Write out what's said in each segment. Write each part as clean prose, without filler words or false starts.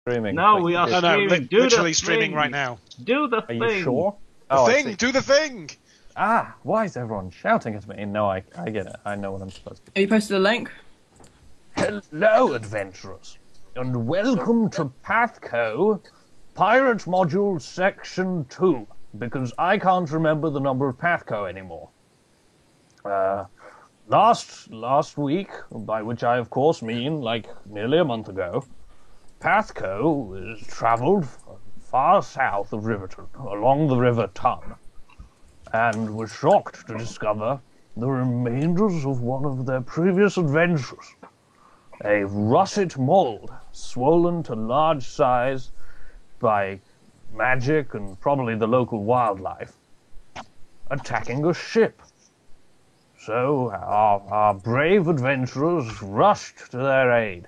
streaming. No, we are No, streaming. Do literally the streaming thing. right now. Do the Are thing. you sure? The I thing! see. Do the thing! Ah, why is everyone shouting at me? No, I get it. I know what I'm supposed to do. Have you posted a link? Hello, adventurers, and welcome to Pathco, Pirate Module Section 2, because I can't remember the number of Pathco anymore. Last week, by which I of course mean like nearly a month ago, Pathco travelled far south of Riverton, along the River Tun, and was shocked to discover the remainders of one of their previous adventures. A russet mold, swollen to large size by magic and probably the local wildlife, attacking a ship. So our brave adventurers rushed to their aid,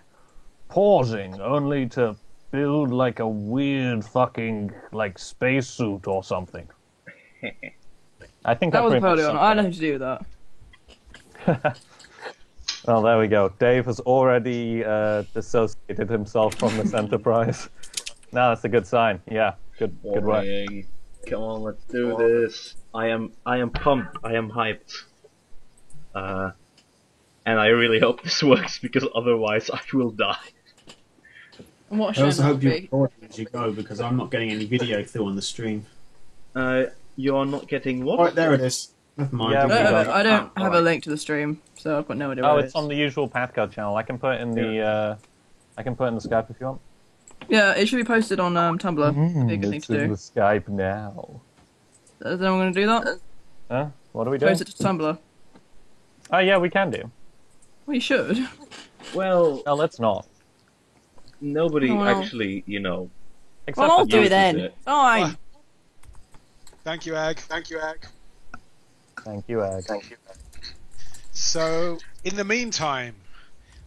pausing only to build like a weird fucking like spacesuit or something. I think That was pretty much Napoleon. sums I it had up. nothing to do with that. Well, there we go. Dave has already dissociated himself from this enterprise. No, that's a good sign. Yeah, good work. Boring. Come on, let's do this. I am pumped. I am hyped. And I really hope this works because otherwise I will die. And what I also hope you be? record as you go because I'm not getting any video through on the stream. You are not getting what? Right, there it is. Never mind. Yeah, Didn't we realise. don't- I don't have a Alright. link to the stream, so I've got no idea Oh, what it it's is. on the usual Pathco channel. I can put it in the I can put it in the Skype if you want. Yeah, it should be posted on Tumblr. Be a good thing It's to in do. the Skype now. Is anyone going to do that? Huh? What are we doing? Post it to Tumblr. Oh yeah, we can do. Well, you should. Well, No, let's not. nobody Oh, well. actually, Except Well, I'll for do you. it then. it. Fine. Thank you, Egg. Thank you, Egg. Thank you, Egg. So, in the meantime,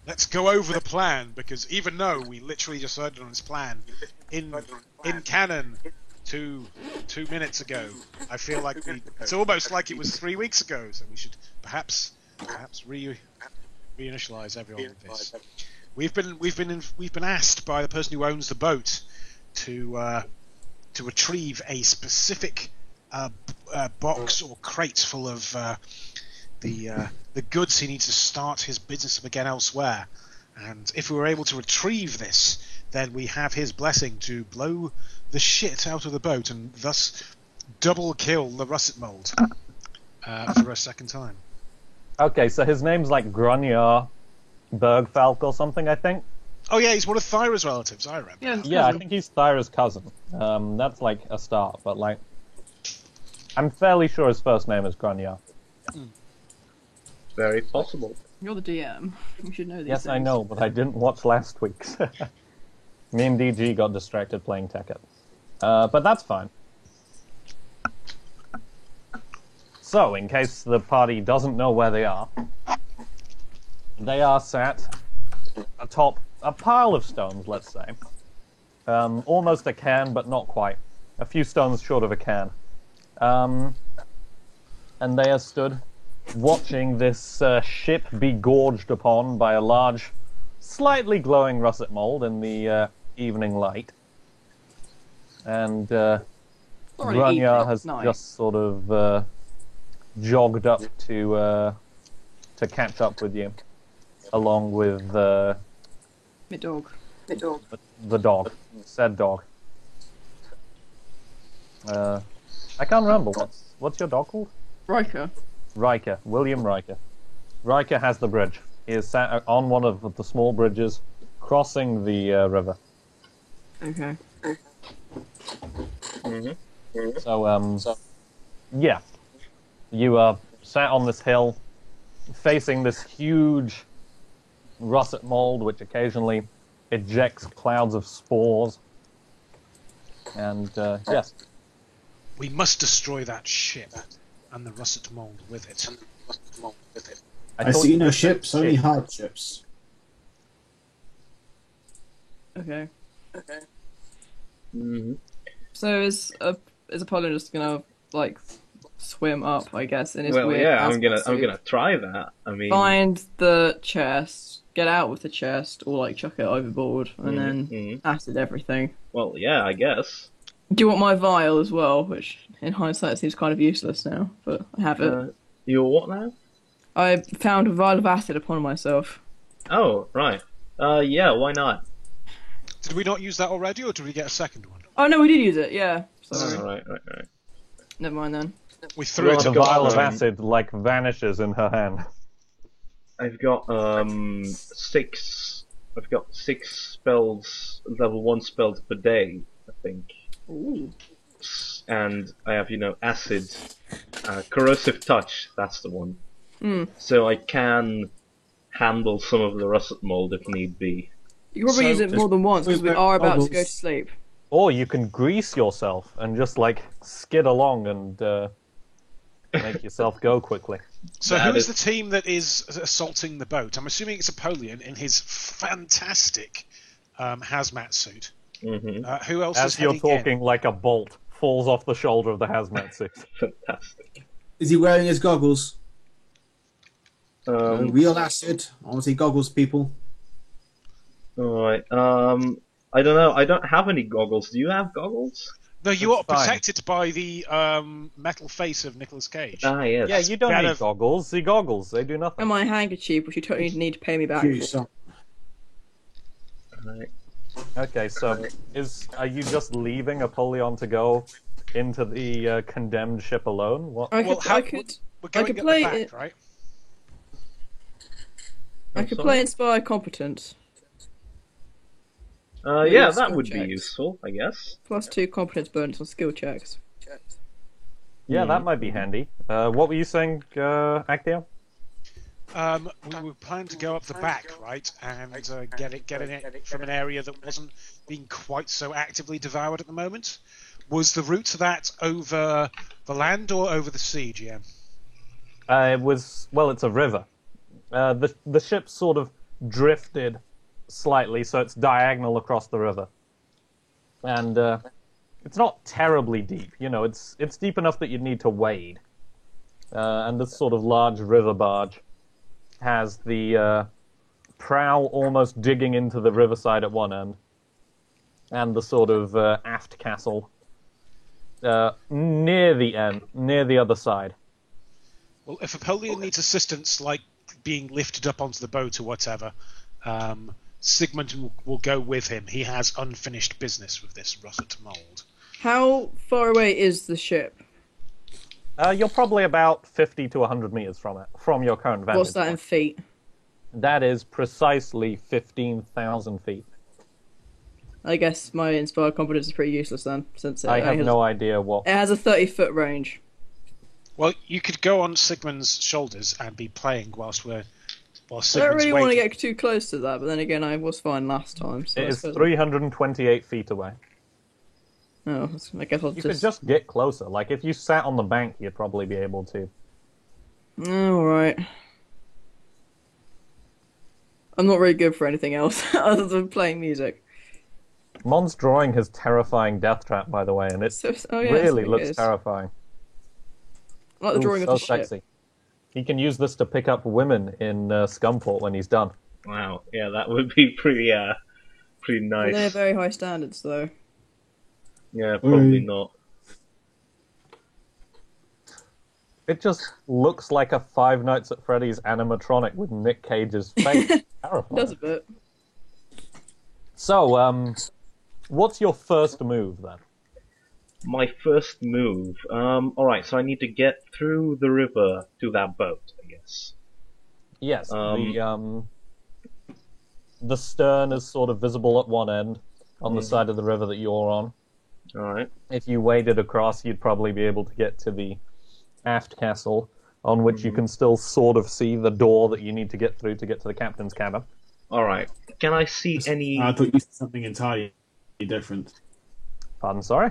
let's go over the plan, because even though we literally decided on this plan in canon two minutes ago, I feel like it's almost like it was 3 weeks ago, so we should perhaps reinitialize everyone with this. We've been asked by the person who owns the boat to retrieve a specific box or crate full of the goods he needs to start his business up again elsewhere. And if we were able to retrieve this, then we have his blessing to blow the shit out of the boat and thus double kill the russet mold for a second time. Okay, so his name's like Grunjar Bergfalk or something, I think. Oh yeah, he's one of Thyra's relatives, I remember. Yeah, it's Yeah, I cousin. think he's Thyra's cousin. That's like a start, but like, I'm fairly sure his first name is Grunjar. Very possible. You're the DM. You should know these Yes, things. I know, but I didn't watch last week's. Me and DG got distracted playing Tekkit. But that's fine. So, in case the party doesn't know where they are sat atop a pile of stones, let's say. Almost a cairn, but not quite. A few stones short of a cairn. And they are stood watching this ship be gorged upon by a large, slightly glowing russet mold in the evening light. And Already Grunjar evening, has night. just sort of jogged up to catch up with you, along with Mid dog. the dog, said dog. I can't remember what's your dog called? Riker. Riker, William Riker. Riker has the bridge. He is sat on one of the small bridges, crossing the river. Okay. So, yeah. You are sat on this hill, facing this huge russet mold, which occasionally ejects clouds of spores. And, yes. We must destroy that ship and the russet mold with it. I thought see you no said ships, only ship. hardships. Okay. Mm-hmm. So is Apollon just gonna like swim up? I guess in his Well, weird. yeah, I'm hazmat gonna suit, try that. I mean, find the chest, get out with the chest or like chuck it overboard and then Mhm. acid everything. Well, yeah, I guess. Do you want my vial as well? Which in hindsight seems kind of useless now, but I have it. You what now? I found a vial of acid upon myself. Oh, right. Yeah, why not? Did we not use that already, or did we get a second one? Oh no, we did use it. Yeah. Sorry. Right. Never mind then. We threw Well, it The I've in. got, vial of um, acid like vanishes in her hand. I've got six. I've got 6 spells, level 1 spells per day, I think. Ooh. And I have, acid, corrosive touch. That's the one. Hmm. So I can handle some of the russet mold if need be. You can probably So- use it more than once because we We've are got about to go to goggles. sleep. Or you can grease yourself and just like skid along and make yourself go quickly. So That who is is- the team that is assaulting the boat? I'm assuming it's Apollyon in his fantastic hazmat suit. Hmm Who else is As you're heading in? talking, like a bolt falls off the shoulder of the hazmat suit. Fantastic. Is he wearing his goggles? Real acid. I want to see goggles, people. Alright. I don't know. I don't have any goggles. Do you have goggles? No, you are That's fine. protected by the metal face of Nicolas Cage. Ah, yes. Yeah, you don't Kind need of- goggles. The goggles, they do nothing. And my handkerchief, which you totally need to pay me back Cute for. song. Right. Okay, so are you just leaving Apollyon to go into the condemned ship alone? What? I Well, could, how- I could, We're going could at play the back, it- right? I could sorry? play Inspire Competence. Yeah, Use that skill would be checks. useful, I guess. +2 competence bonus on skill checks. Yeah, that might be handy. What were you saying, Actio? We were planning to go up the back, right, and get in it from an area that wasn't being quite so actively devoured at the moment. Was the route to that over the land or over the sea, GM? It's a river. The ship sort of drifted slightly, so it's diagonal across the river. And it's not terribly deep, it's deep enough that you'd need to wade. And this sort of large river barge has the prow almost digging into the riverside at one end, and the sort of aft castle near the other side. Well, if Apollyon needs assistance, like being lifted up onto the boat or whatever, Sigmund will go with him. He has unfinished business with this russet mold. How far away is the ship? You're probably about 50 to 100 meters from it, from your current vantage. What's that in feet? That is precisely 15,000 feet. I guess my Inspire Competence is pretty useless then, since I have no idea what. it has a 30-foot range. Well, you could go on Sigmund's shoulders and be playing while I don't Sigmund's really want to waiting. get too close to that, but then again, I was fine last time. So It I is suppose- 328 feet away. Oh, I guess I'll You could just get closer. Like, if you sat on the bank, you'd probably be able to. Alright. I'm not very good for anything else other than playing music. Mon's drawing his terrifying death trap, by the way, and it Yeah, really it looks is. terrifying. I like the Ooh, drawing so of the ship. sexy. He can use this to pick up women in Scumport when he's done. Wow. Yeah, that would be pretty nice. They're very high standards, though. Yeah, probably Mm. not. It just looks like a Five Nights at Freddy's animatronic with Nick Cage's face. Terrifying. Does a bit. So, what's your first move then? My first move. Alright, so I need to get through the river to that boat, I guess. Yes, the stern is sort of visible at one end on the side of the river that you're on. Alright. If you waded across, you'd probably be able to get to the aft castle, on which you can still sort of see the door that you need to get through to get to the captain's cabin. Alright. Can I see any... I thought you said something entirely different. Pardon, sorry?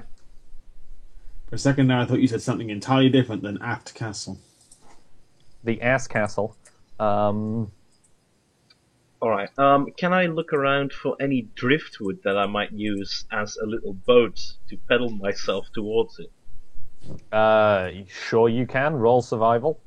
For a second there, I thought you said something entirely different than aft castle. The ass castle. Alright, can I look around for any driftwood that I might use as a little boat to pedal myself towards it? Sure you can. Roll survival.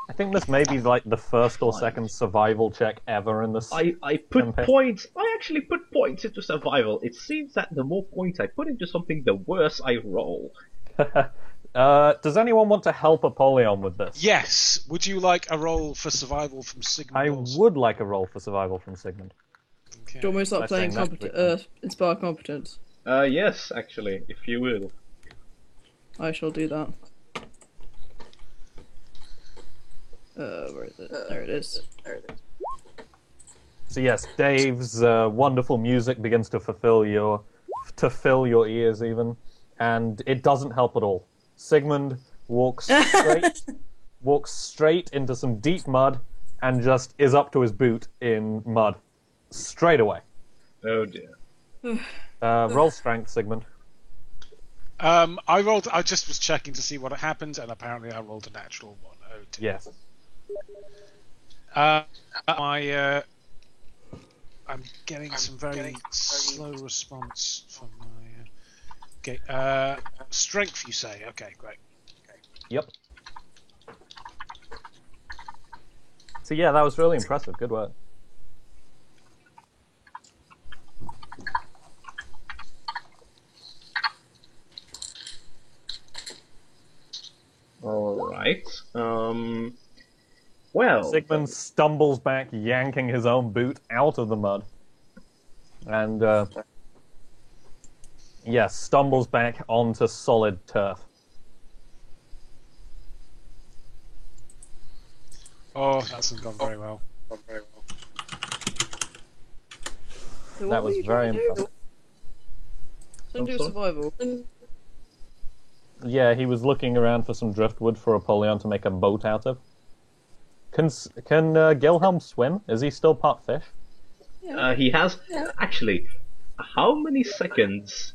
I think this may be like the first or second survival check ever in this. I put campaign. points. I actually put points into survival. It seems that the more points I put into something, the worse I roll. Does anyone want to help Apollyon with this? Yes. Would you like a roll for survival from Sigmund? I also? would like a roll for survival from Sigmund. Okay. Do you want me to start Let's playing say next week, Inspire Competence? Yes, actually, if you will. I shall do that. Where is it? There it is. So yes, Dave's wonderful music begins to fill your ears even, and it doesn't help at all. Sigmund walks straight into some deep mud, and just is up to his boot in mud, straight away. Oh dear. Roll strength, Sigmund. I just was checking to see what had happened, and apparently I rolled a natural one. Oh dear. Yes. I'm getting some very slow response from my. Okay, strength, you say? Okay, great. Yep. So yeah, that was really impressive. Good work. Alright. Well. Sigmund stumbles back, yanking his own boot out of the mud. And, stumbles back onto solid turf. Oh, that hasn't gone very well. So That what were was you very trying to do? impressive. Don't do I'm sorry? survival. Yeah, he was looking around for some driftwood for Apollyon to make a boat out of. Can Gilhelm swim? Is he still part fish? He has. Actually, how many seconds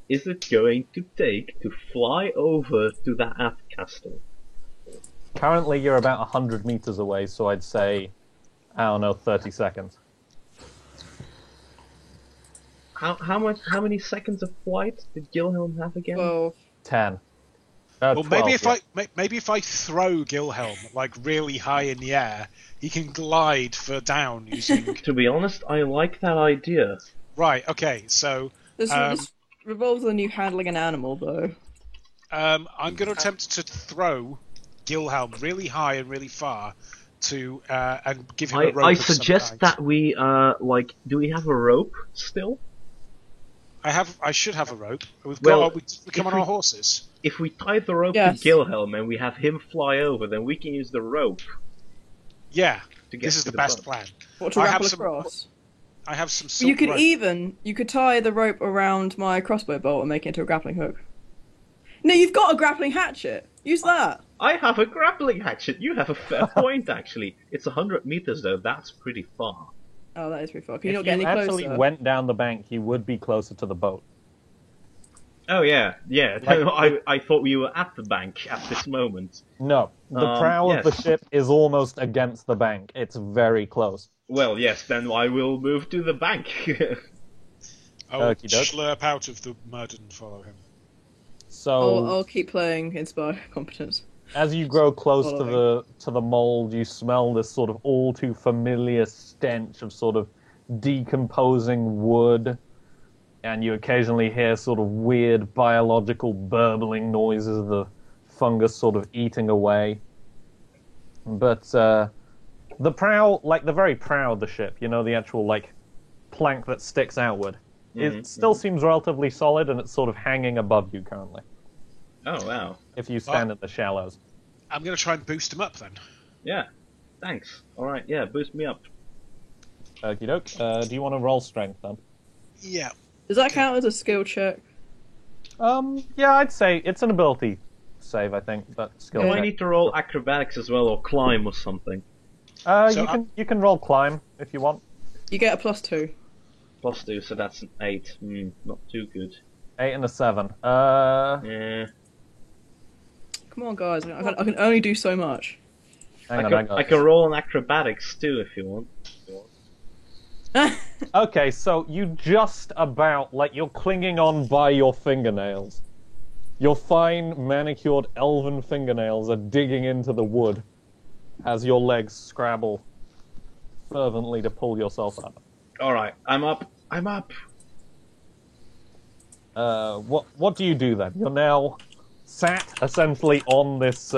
is it going to take to fly over to the aft castle? Currently, you're about 100 meters away, so I'd say, 30 seconds. How many seconds of flight did Gilhelm have again? Well, 10. Well, 12, maybe if I throw Gilhelm like really high in the air, he can glide down using. To be honest, I like that idea. Right. Okay. So this revolves on you handling an animal, though. I'm going to attempt to throw Gilhelm really high and really far to and give him a rope. I of some suggest kind. that we do we have a rope still? I should have a rope. We've Well, we come on our horses. If we tie the rope Yes. to Gilhelm and we have him fly over, then we can use the rope Yeah. to get This is to the best boat. plan. What, to I grapple have some- across? I have some You silk could rope. you could tie the rope around my crossbow bolt and make it into a grappling hook. No, you've got a grappling hatchet. Use that. I have a grappling hatchet. You have a fair point, actually. It's 100 meters, though. That's pretty far. Oh, that is pretty far. Can you If not get you any actually closer? went down the bank, you would be closer to the boat. Oh, yeah. Like- I thought we were at the bank at this moment. No, the prow of yes. the ship is almost against the bank. It's very close. Well, yes, then I will move to the bank. I'll Okie doke. slurp out of the mud and follow him. So I'll keep playing Inspire Competence. as you grow close to Following. the mold, you smell this sort of all too familiar stench of sort of decomposing wood, and you occasionally hear sort of weird biological burbling noises of the fungus sort of eating away. But the prow, like the very prow of the ship, you know, the actual like plank that sticks outward, it still seems relatively solid, and it's sort of hanging above you currently. Oh, wow. If you stand in the shallows. I'm going to try and boost him up then. Yeah. Thanks. Alright, yeah, boost me up. Okie doke. Do you want to roll strength then? Yeah. Does that count as a skill check? Yeah, I'd say it's an ability save, I think, but skill Do I check. need to roll acrobatics as well, or climb or something? So you can roll climb if you want. You get a +2. +2, so that's an 8. Not too good. 8 and a 7. Yeah. Come on, guys. I can only do so much. Hang on, I can roll on acrobatics too if you want. Okay, so you just about, like, you're clinging on by your fingernails. Your fine, manicured elven fingernails are digging into the wood. as your legs scrabble fervently to pull yourself up. Alright, I'm up. I'm up. What do you do then? You're now sat essentially on this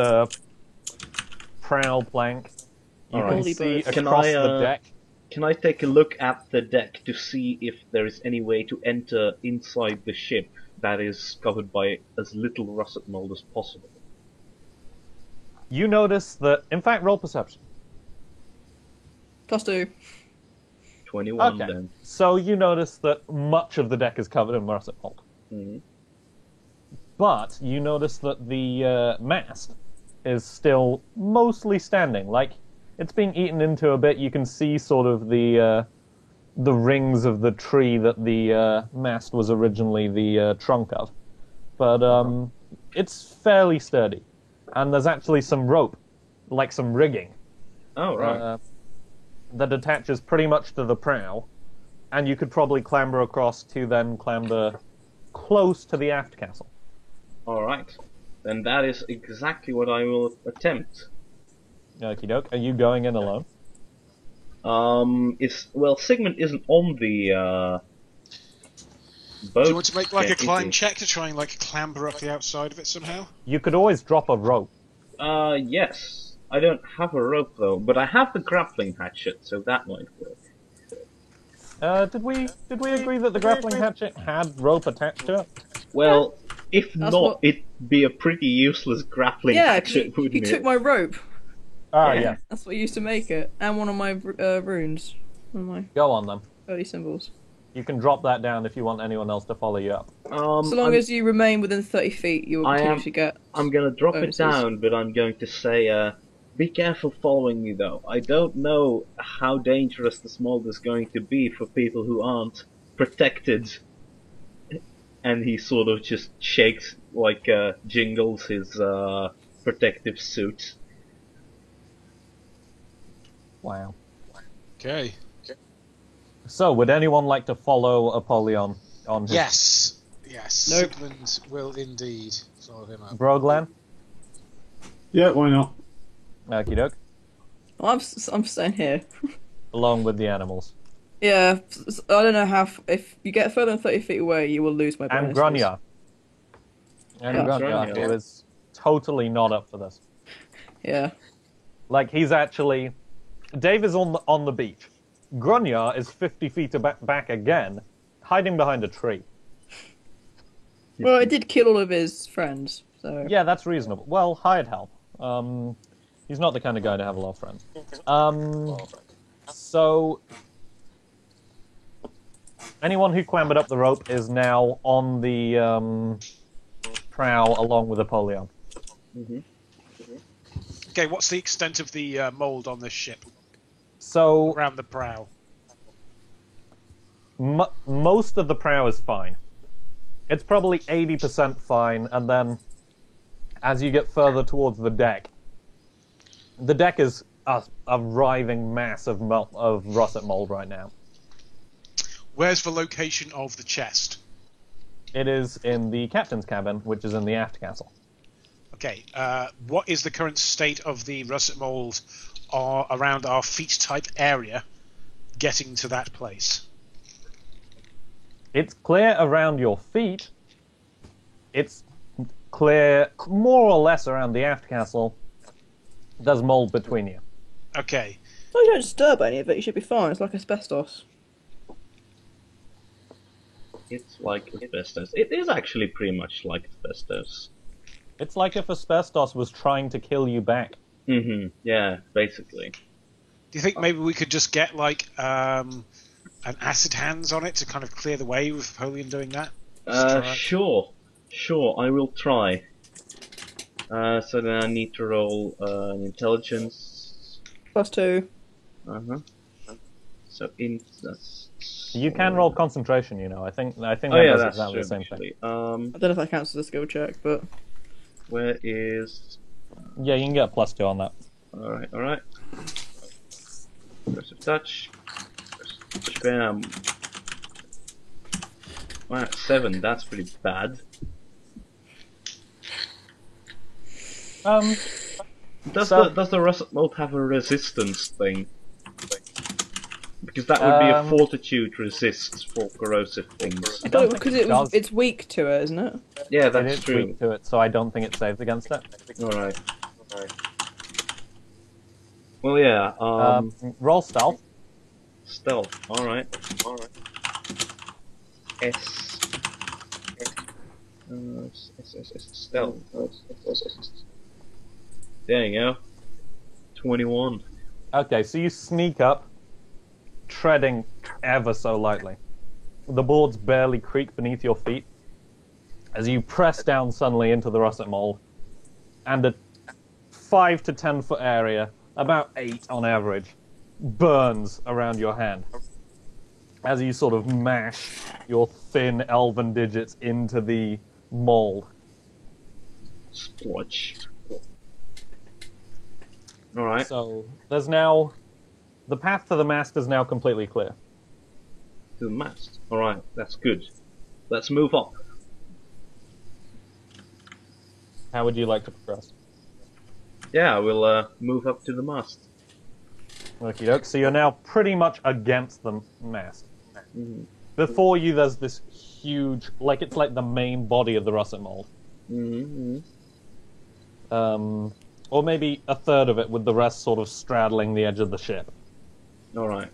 prow plank. You Alright. can see Can across I, the deck. Can I take a look at the deck to see if there is any way to enter inside the ship that is covered by as little russet mold as possible? You notice that, in fact, roll perception. +2. 21 Okay. then. So you notice that much of the deck is covered in russet mold. Mhm. But you notice that the mast is still mostly standing. Like, it's being eaten into a bit. You can see sort of the rings of the tree that the mast was originally the trunk of. But it's fairly sturdy. And there's actually some rope, like some rigging, Oh, right. that attaches pretty much to the prow. And you could probably clamber across to then clamber close to the aft castle. Alright. Then that is exactly what I will attempt. Okie doke. Are you going in alone? Sigmund isn't on the boat. Do you want to make like a yet, climb is he? check to try and like clamber up the outside of it somehow? You could always drop a rope. Yes. I don't have a rope though, but I have the grappling hatchet, so that might work. Did we agree that the grappling hatchet had rope attached to it? Well, if That's not, what- it'd be a pretty useless grappling Yeah, 'cause hatchet, he wouldn't took it? my rope. Ah, Yeah. yeah. That's what I used to make it. And one of my runes. One of my Go on then. early symbols. You can drop that down if you want anyone else to follow you up. So long as you remain within 30 feet, you will I am- continue to get... I'm gonna drop bonuses. it down, but I'm going to say, be careful following me though. I don't know how dangerous this mold is going to be for people who aren't protected. And he sort of just shakes, like, jingles his, protective suit. Wow. Okay. So, would anyone like to follow Apollyon on his Yes. Yes. Nope. Sigmund will indeed follow him up. Broglan? Yeah, why not? Okie doke. Well, I'm staying here. Along with the animals. Yeah, I don't know how... If you get further than 30 feet away, you will lose my bonuses. And Grunja. And Yeah. Grunja, who is totally not up for this. Yeah. Like, he's actually... Dave is on the beach. Grunja is 50 feet back again, hiding behind a tree. Well, I did kill all of his friends, so... Yeah, that's reasonable. Well, hired help. He's not the kind of guy to have a lot of friends. So... Anyone who clambered up the rope is now on the prow along with Apollyon. Okay, what's the extent of the mold on this ship So, around the prow? most of the prow is fine. It's probably 80% fine, and then as you get further towards the deck is a writhing mass of russet mold right now. Where's the location of the chest? It is in the captain's cabin, which is in the aft castle. Okay, what is the current state of the russet mold around our feet type area getting to that place? It's clear around your feet. It's clear more or less around the aft castle. There's mold between you. Okay, Well, you don't disturb any of it, you should be fine. It's like asbestos. It's like asbestos. It is actually pretty much like asbestos. It's like if asbestos was trying to kill you back. Yeah, basically. do you think maybe we could just get like an acid hands on it to kind of clear the way with Napoleon doing that? Just try. Sure, I will try. So then I need to roll an intelligence. +2. So that's... You can roll concentration, you know. I think Oh that yeah, does that's exactly true, the same actually. thing. I don't know if that counts as a skill check, but... Where is... Yeah, you can get a +2 on that. Alright. Press of touch. Bam. Wow, 7, that's pretty bad. Does So- the russet mold have a resistance thing? Because that would be a fortitude resist for corrosive things. I don't thought think because it does. it's weak to it, isn't it? Yeah, It that's is true. weak to it, so I don't think it saves against it. Alright. Well, yeah, Roll stealth. stealth. Alright. Stealth. There you go. 21. Okay, so you sneak up, treading ever so lightly. The boards barely creak beneath your feet as you press down suddenly into the russet mold, and a 5 to 10 foot area, about 8 on average, burns around your hand as you sort of mash your thin elven digits into the mold. Splotch. Alright. So there's now the path to the mast is now completely clear. To the mast. Alright, that's good. Let's move up. How would you like to progress? Yeah, we'll move up to the mast. Okie doke. So you're now pretty much against the mast. Mhm. Before you, there's this huge, like it's like the main body of the russet mold. Mm-hmm. Or maybe a third of it, with the rest sort of straddling the edge of the ship. Alright.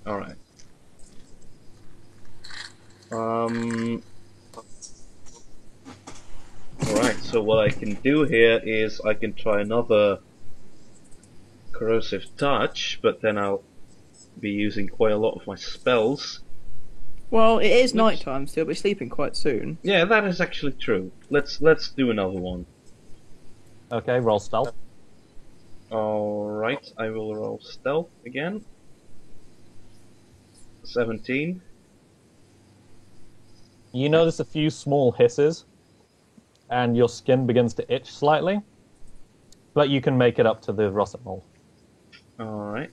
Alright, so what I can do here is I can try another corrosive touch, but then I'll be using quite a lot of my spells. Well, it is night time, so you'll be sleeping quite soon. Yeah, that is actually true. Let's do another one. Okay, roll stealth. Alright, I will roll stealth again. 17. You notice a few small hisses, and your skin begins to itch slightly, but you can make it up to the russet mold. Alright.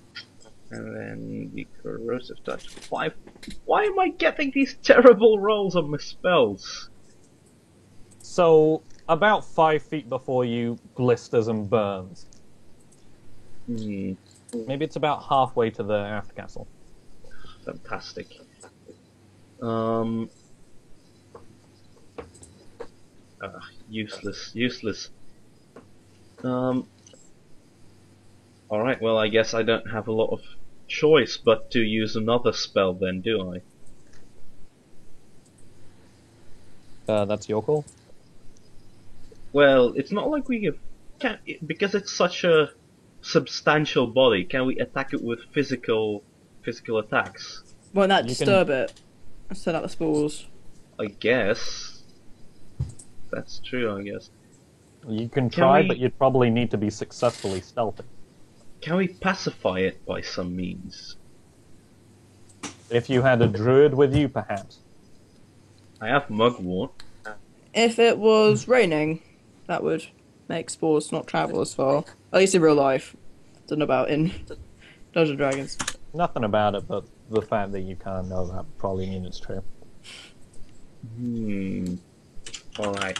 And then the corrosive touch. Why am I getting these terrible rolls on my spells? So, about 5 feet before you, blisters and burns. Hmm, Maybe it's about halfway to the aft castle. fantastic. Useless. Alright, well, I guess I don't have a lot of choice but to use another spell then, do I? That's your call. Well, it's not like we can, because it's such a substantial body, can we attack it with physical attacks? Won't that You can- disturb it? Set out the spores. I guess. That's true, I guess. You can try, we- but you'd probably need to be successfully stealthy. Can we pacify it by some means? If you had a druid with you, perhaps. I have mugwort. If it was raining, that would make spores not travel as far. At least in real life. Don't know about in Dungeons and Dragons. Nothing about it, but the fact that you kind of know that probably means it's true. Alright,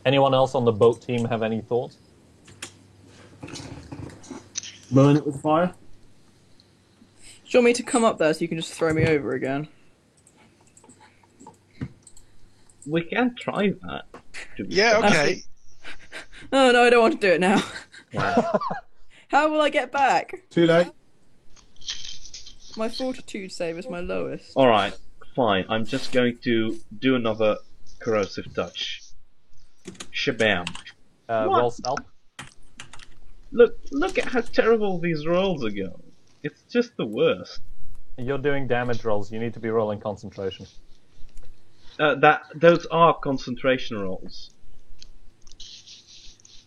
Anyone else on the boat team have any thoughts? Burn it with fire. Do you want me to come up there so you can just throw me over again? we can try that. To be Yeah, fair. okay. No, I don't want to do it now. Wow. How will I get back? Too late. My fortitude save is my lowest. Alright, fine. I'm just going to do another corrosive touch. Shabam. What? Roll stealth. Look at how terrible these rolls are going. It's just the worst. You're doing damage rolls. You need to be rolling concentration. Those are concentration rolls.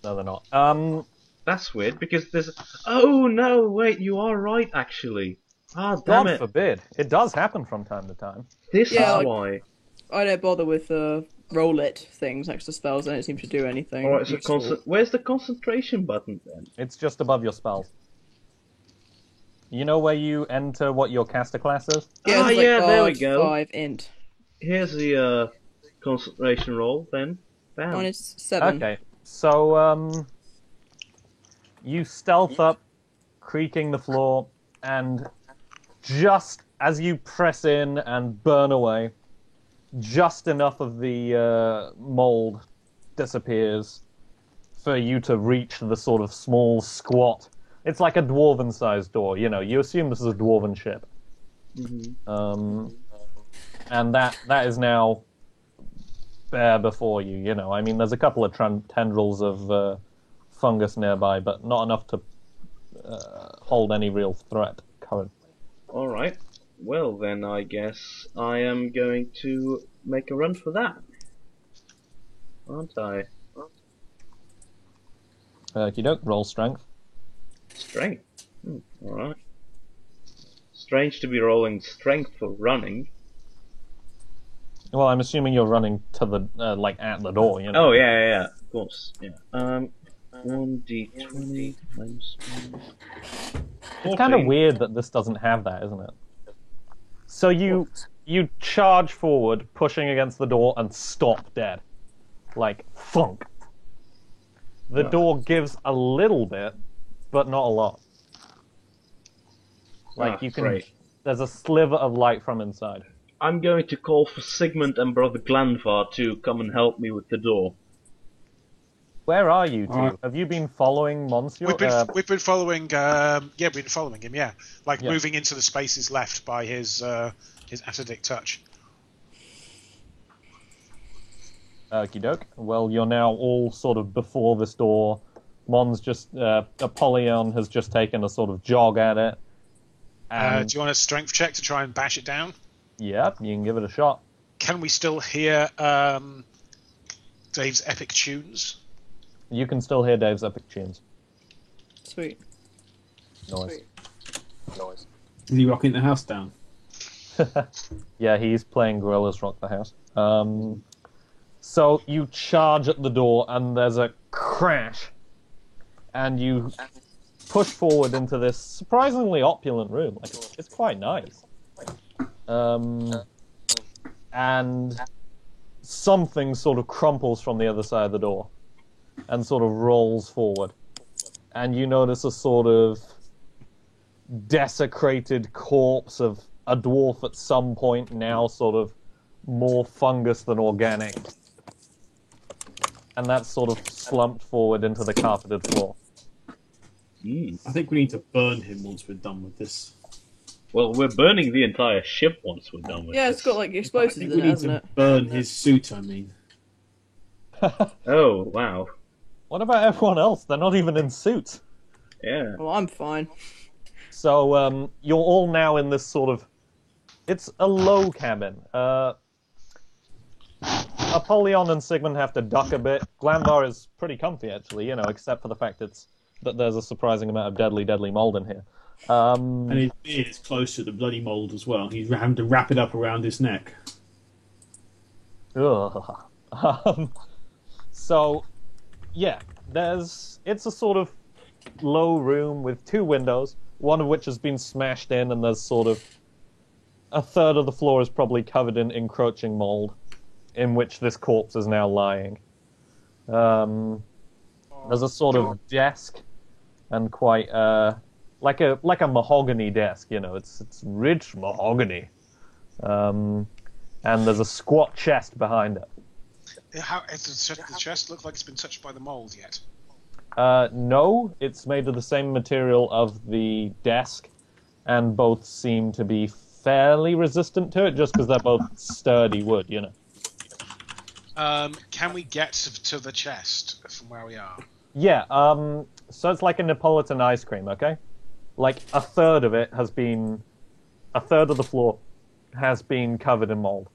No, they're not. That's weird because there's. Oh no! Wait, you are right actually. Ah, damn God it! forbid. It does happen from time to time. This Yeah, is like- why. I don't bother with roll it things next to spells. They don't seem to do anything. Alright, so useful. where's the concentration button then? It's just above your spells. You know where you enter what your caster class is? Yeah, Ah, it's like yeah, there we bard, go. 5 int. Here's the concentration roll then. Bam. Mine is 7. Okay, so You stealth up, creaking the floor, and just as you press in and burn away, just enough of the mold disappears for you to reach the sort of small, squat. It's like a dwarven-sized door, you know. You assume this is a dwarven ship. And that is now bare before you, you know. I mean, there's a couple of tendrils of fungus nearby, but not enough to hold any real threat currently. Alright. Well, then I guess I am going to make a run for that. Aren't I? Okey-doke, roll strength. Strength. Alright. Strange to be rolling strength for running. Well, I'm assuming you're running to the, like, at the door, you know. Oh, yeah, of course, yeah. 1d20 times 1. It's kind of weird that this doesn't have that, isn't it? So you charge forward, pushing against the door, and stop dead. Like, thunk. The door gives a little bit, but not a lot. Like, you can... Great. There's a sliver of light from inside. I'm going to call for Sigmund and Brother Glanvar to come and help me with the door. Where are you two? Have you been following Monsieur? We've been following. We've been following him. Yeah, moving into the spaces left by his acidic touch. Okie doke. Well, you're now all sort of before this door. Mon's just Apollyon has just taken a sort of jog at it. And do you want a strength check to try and bash it down? Yep, you can give it a shot. Can we still hear Dave's epic tunes? You can still hear Dave's epic tunes. Sweet. Noise. Is he rocking the house down? Yeah, he's playing Gorillaz Rock the House. So you charge at the door, and there's a crash, and you push forward into this surprisingly opulent room. Like, it's quite nice. And something sort of crumples from the other side of the door and sort of rolls forward. And you notice a sort of desecrated corpse of a dwarf at some point, now sort of more fungus than organic. And that's sort of slumped forward into the carpeted floor. I think we need to burn him once we're done with this. Well, we're burning the entire ship once we're done with Yeah, this. it's got like I explosives think in we it, need hasn't to it? burn his suit, I mean. Oh, wow. What about everyone else? They're not even in suits. Yeah. Well, I'm fine. So, you're all now in this sort of... It's a low cabin. Apollyon and Sigmund have to duck a bit. Glanvar is pretty comfy, actually, you know, except for the fact that there's a surprising amount of deadly mold in here. And his beard is close to the bloody mould as well. He's having to wrap it up around his neck. Ugh. So, yeah, it's a sort of low room with two windows, one of which has been smashed in, and there's sort of a third of the floor is probably covered in encroaching mold, in which this corpse is now lying. There's a sort of desk, and quite like a mahogany desk, you know. It's rich mahogany, and there's a squat chest behind it. How does the chest look like it's been touched by the mold yet? No, it's made of the same material of the desk, and both seem to be fairly resistant to it, just because they're both sturdy wood, you know. Can we get to the chest from where we are? Yeah, so it's like a Neapolitan ice cream, okay? Like, a third of the floor has been covered in mold.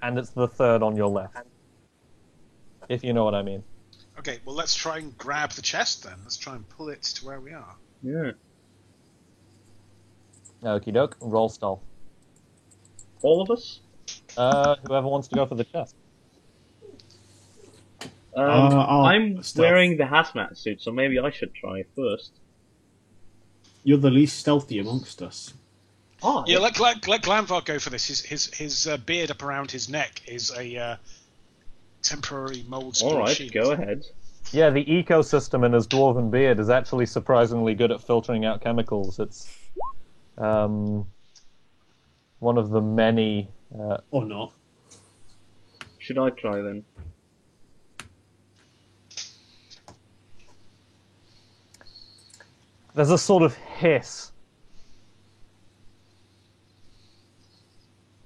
And it's the third on your left. If you know what I mean. Okay, well, let's try and grab the chest then. Let's try and pull it to where we are. Yeah. Okie doke, roll stealth. All of us? Whoever wants to go for the chest. I'm stealth. wearing the hazmat suit, so maybe I should try first. You're the least stealthy amongst us. Oh, Yeah, let Glanvar go for this. His beard up around his neck is a temporary mold spore Alright, shield. go ahead. Yeah, the ecosystem in his dwarven beard is actually surprisingly good at filtering out chemicals. It's one of the many. Or not. Should I try then? There's a sort of hiss,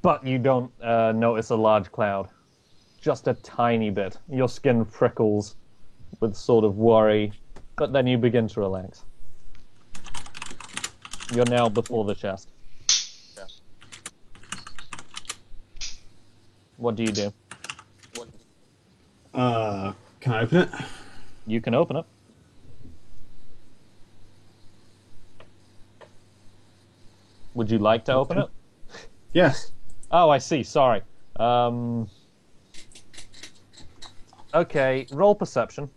but you don't notice a large cloud. Just a tiny bit. Your skin prickles with sort of worry, but then you begin to relax. You're now before the chest. What do you do? Can I open it? You can open it. Would you like to open it? Yes. Oh, I see. Sorry. Okay, roll perception.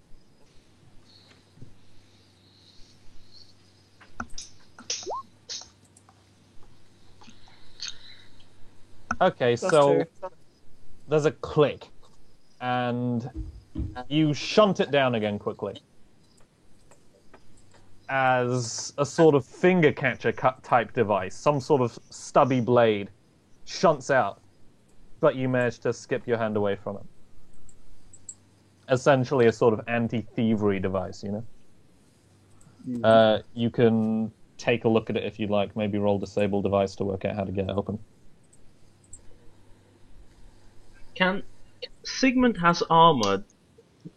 Okay, so there's a click, and you shunt it down again quickly. As a sort of finger catcher type device, some sort of stubby blade shunts out, but you manage to skip your hand away from it. Essentially a sort of anti-thievery device, you know? You can take a look at it if you'd like, maybe roll disable device to work out how to get it open. Sigmund has armor.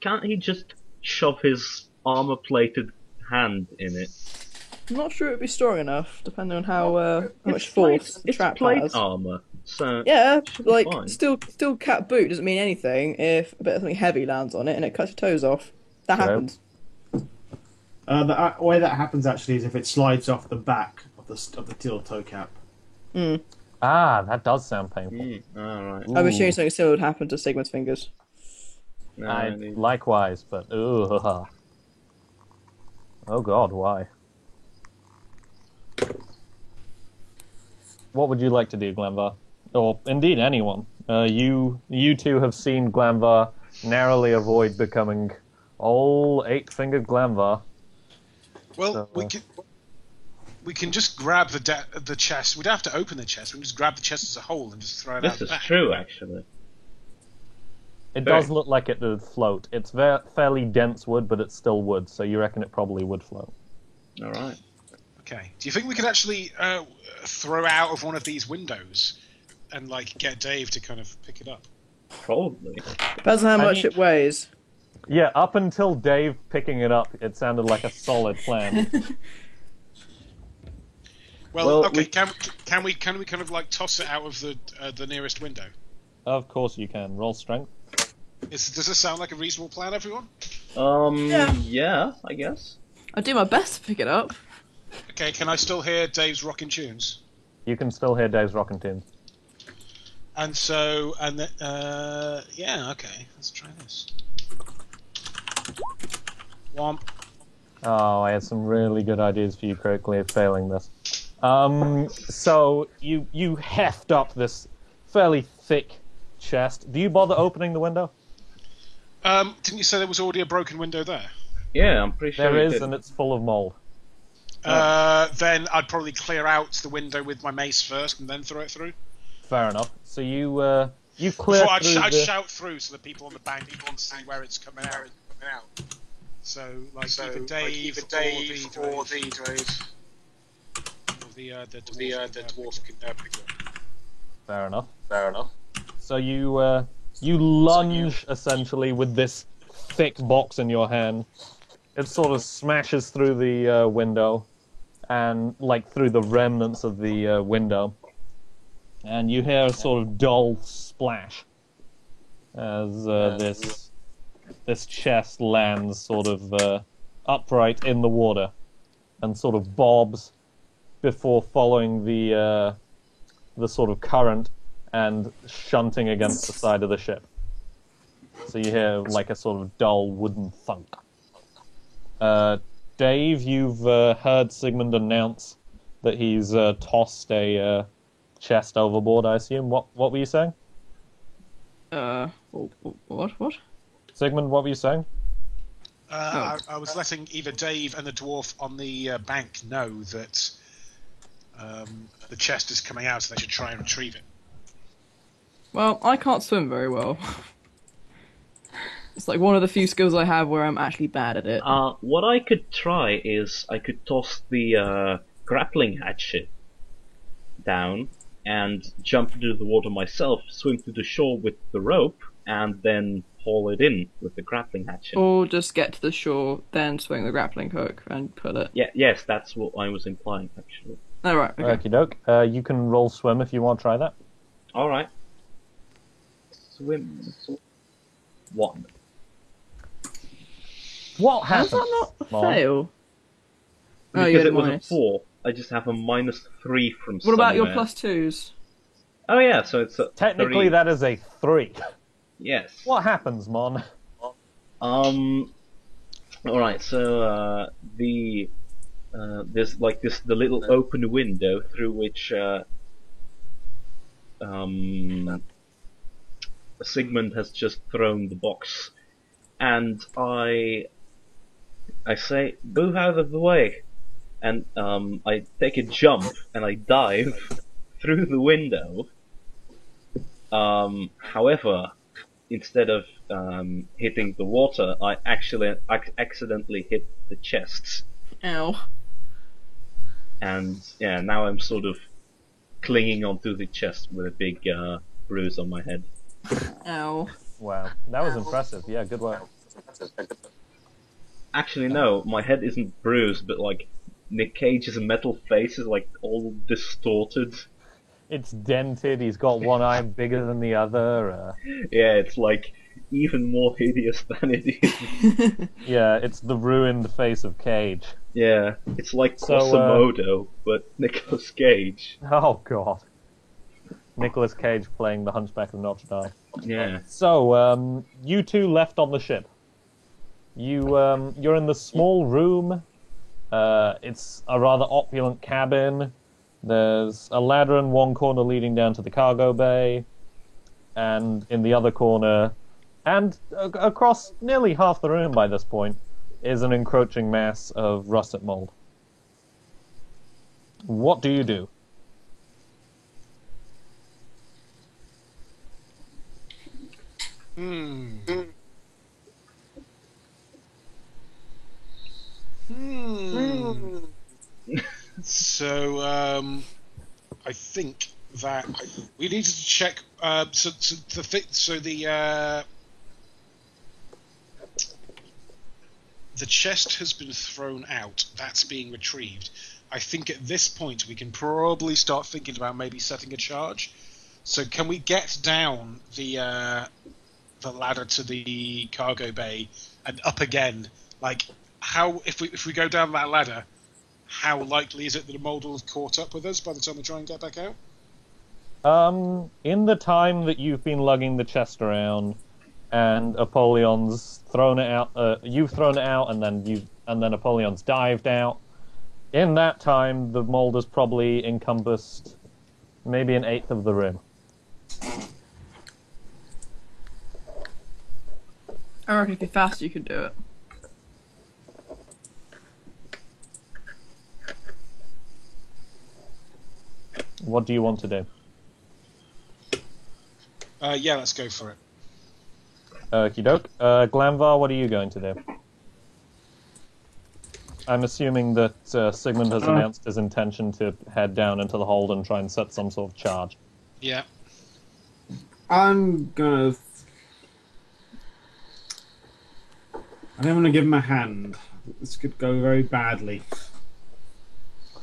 Can't he just shove his armor-plated hand in it? I'm not sure it'd be strong enough, depending on how much force the it's trap plate has. armor. So Yeah, like fine. still cat boot doesn't mean anything if a bit of something heavy lands on it and it cuts your toes off. That True. happens. The way that happens actually is if it slides off the back of the steel toe cap. Ah, that does sound painful. Alright. I'm assuming something similar would happen to Sigmund's fingers. Likewise, but oh god, why? What would you like to do, Glenvar? Or indeed anyone. You two have seen Glenvar narrowly avoid becoming all 8-fingered Glenvar. Well, So, we can just grab the chest. We'd have to open the chest. We can just grab the chest as a whole and just throw it out This the is back. true, actually. It does look like it would float. It's fairly dense wood, but it's still wood, so you reckon it probably would float. Alright. Okay. Do you think we could actually throw out of one of these windows and like get Dave to kind of pick it up? Probably. Depends on how I much mean- it weighs. Yeah, up until Dave picking it up, it sounded like a solid plan. Well, Well, okay. we- Can we kind of like toss it out of the nearest window? Of course you can. Roll strength. Does this sound like a reasonable plan, everyone? Yeah, I guess. I'll do my best to pick it up. Okay. Can I still hear Dave's rocking tunes? You can still hear Dave's rocking tunes. And yeah, okay. Let's try this. Womp. Oh, I had some really good ideas for you quickly failing this. So you heft up this fairly thick chest. Do you bother opening the window? Didn't you say there was already a broken window there? Yeah, I'm pretty sure There he is, did. and it's full of mold. Then I'd probably clear out the window with my mace first and then throw it through. Fair enough. So you clear Before I'd through shout through so that people on the bank can see where it's coming out. So, either Dave or the dwarf can pick it up. Fair enough. So you lunge essentially with this thick box in your hand. It sort of smashes through the window, and like through the remnants of the window, and you hear a sort of dull splash as this chest lands sort of upright in the water and sort of bobs before following the sort of current and shunting against the side of the ship. So you hear like a sort of dull wooden thunk. Dave, you've heard Sigmund announce that he's tossed a chest overboard, I assume. What were you saying? What? Sigmund, what were you saying? I was letting either Dave and the dwarf on the bank know that the chest is coming out, so they should try and retrieve it. Well, I can't swim very well. It's like one of the few skills I have where I'm actually bad at it. What I could try is I could toss the grappling hatchet down and jump into the water myself, swim to the shore with the rope, and then haul it in with the grappling hatchet. Or just get to the shore, then swing the grappling hook and pull it. Yes, that's what I was implying, actually. Oh, right, okay. Okie doke. You can roll swim if you want to try that. Alright. Swim. 1. What How's happened? that not a Mom? fail? Oh, Because you had it was minus. a 4, I just have a -3 from What about your somewhere. +2s? Oh yeah, so it's a Technically, 3. that is a 3. Yes. What happens, Mon? Alright, so there's like the little open window through which Sigmund has just thrown the box, and I say, move out of the way, and I take a jump and I dive through the window. However, instead of hitting the water, I actually accidentally hit the chest, Ow. and yeah, now I'm sort of clinging onto the chest with a big bruise on my head. Ow. Wow, that was impressive. Yeah, good work. Actually, no, my head isn't bruised, but like Nick Cage's metal face is like all distorted. It's dented. He's got one eye bigger than the other. Yeah, it's like even more hideous than it is. Yeah, it's the ruined face of Cage. Yeah, it's like So, Quasimodo, but Nicolas Cage. Oh God. Nicolas Cage playing the Hunchback of Notre Dame. Yeah. So, you two left on the ship. You're in the small room. It's a rather opulent cabin. There's a ladder in one corner leading down to the cargo bay, and in the other corner, and across nearly half the room by this point, is an encroaching mass of russet mold. What do you do? So, I think that we needed to check. The chest has been thrown out. That's being retrieved. I think at this point we can probably start thinking about maybe setting a charge. So, can we get down the ladder to the cargo bay and up again? Like, how if we go down that ladder? How likely is it that a mold will have caught up with us by the time we try and get back out? In the time that you've been lugging the chest around, and Apollyon's thrown it out, you've thrown it out, and then Apollyon's dived out. In that time, the mold has probably encompassed maybe an eighth of the room. I reckon if you're fast, you could do it. What do you want to do? Yeah, let's go for it. Okie doke. Glamvar, what are you going to do? I'm assuming that Sigmund has announced his intention to head down into the hold and try and set some sort of charge. Yeah. I'm gonna. I don't want to give him a hand. This could go very badly.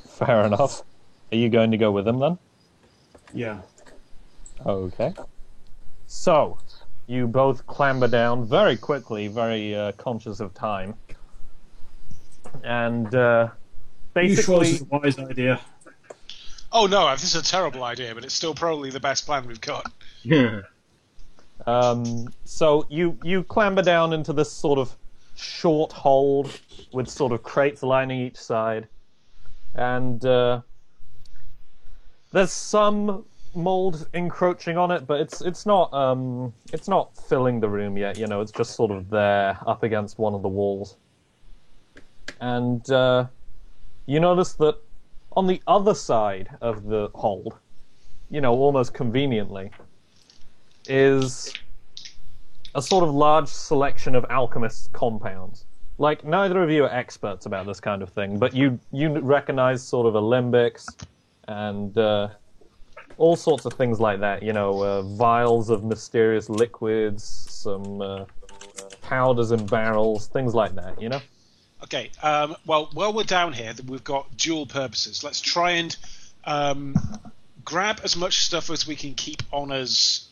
Fair enough. Are you going to go with him then? Yeah. Okay. So, you both clamber down very quickly, very conscious of time. And basically... You sure this is a wise idea? Oh no, this is a terrible idea, but it's still probably the best plan we've got. So you clamber down into this sort of short hold with sort of crates lining each side. And there's some mold encroaching on it, but it's not filling the room yet. You know, it's just sort of there up against one of the walls. And you notice that on the other side of the hold, you know, almost conveniently, is a sort of large selection of alchemists' compounds. Like, neither of you are experts about this kind of thing, but you recognize sort of alembics and all sorts of things like that. You know, vials of mysterious liquids, some powders in barrels, things like that, you know? Okay, well, while we're down here, we've got dual purposes. Let's try and grab as much stuff as we can keep on us,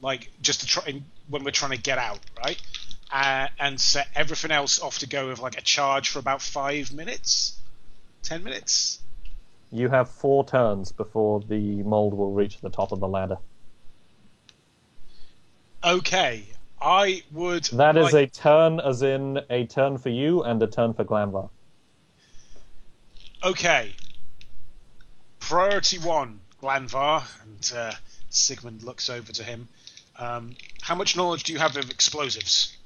like, just to try when we're trying to get out, right? And set everything else off to go with, like, a charge for about 5 minutes? 10 minutes? You have 4 turns before the mold will reach the top of the ladder. Okay, I would... That is a turn, as in a turn for you and a turn for Glanvar. Okay. Priority 1, Glanvar, and Sigmund looks over to him. How much knowledge do you have of explosives?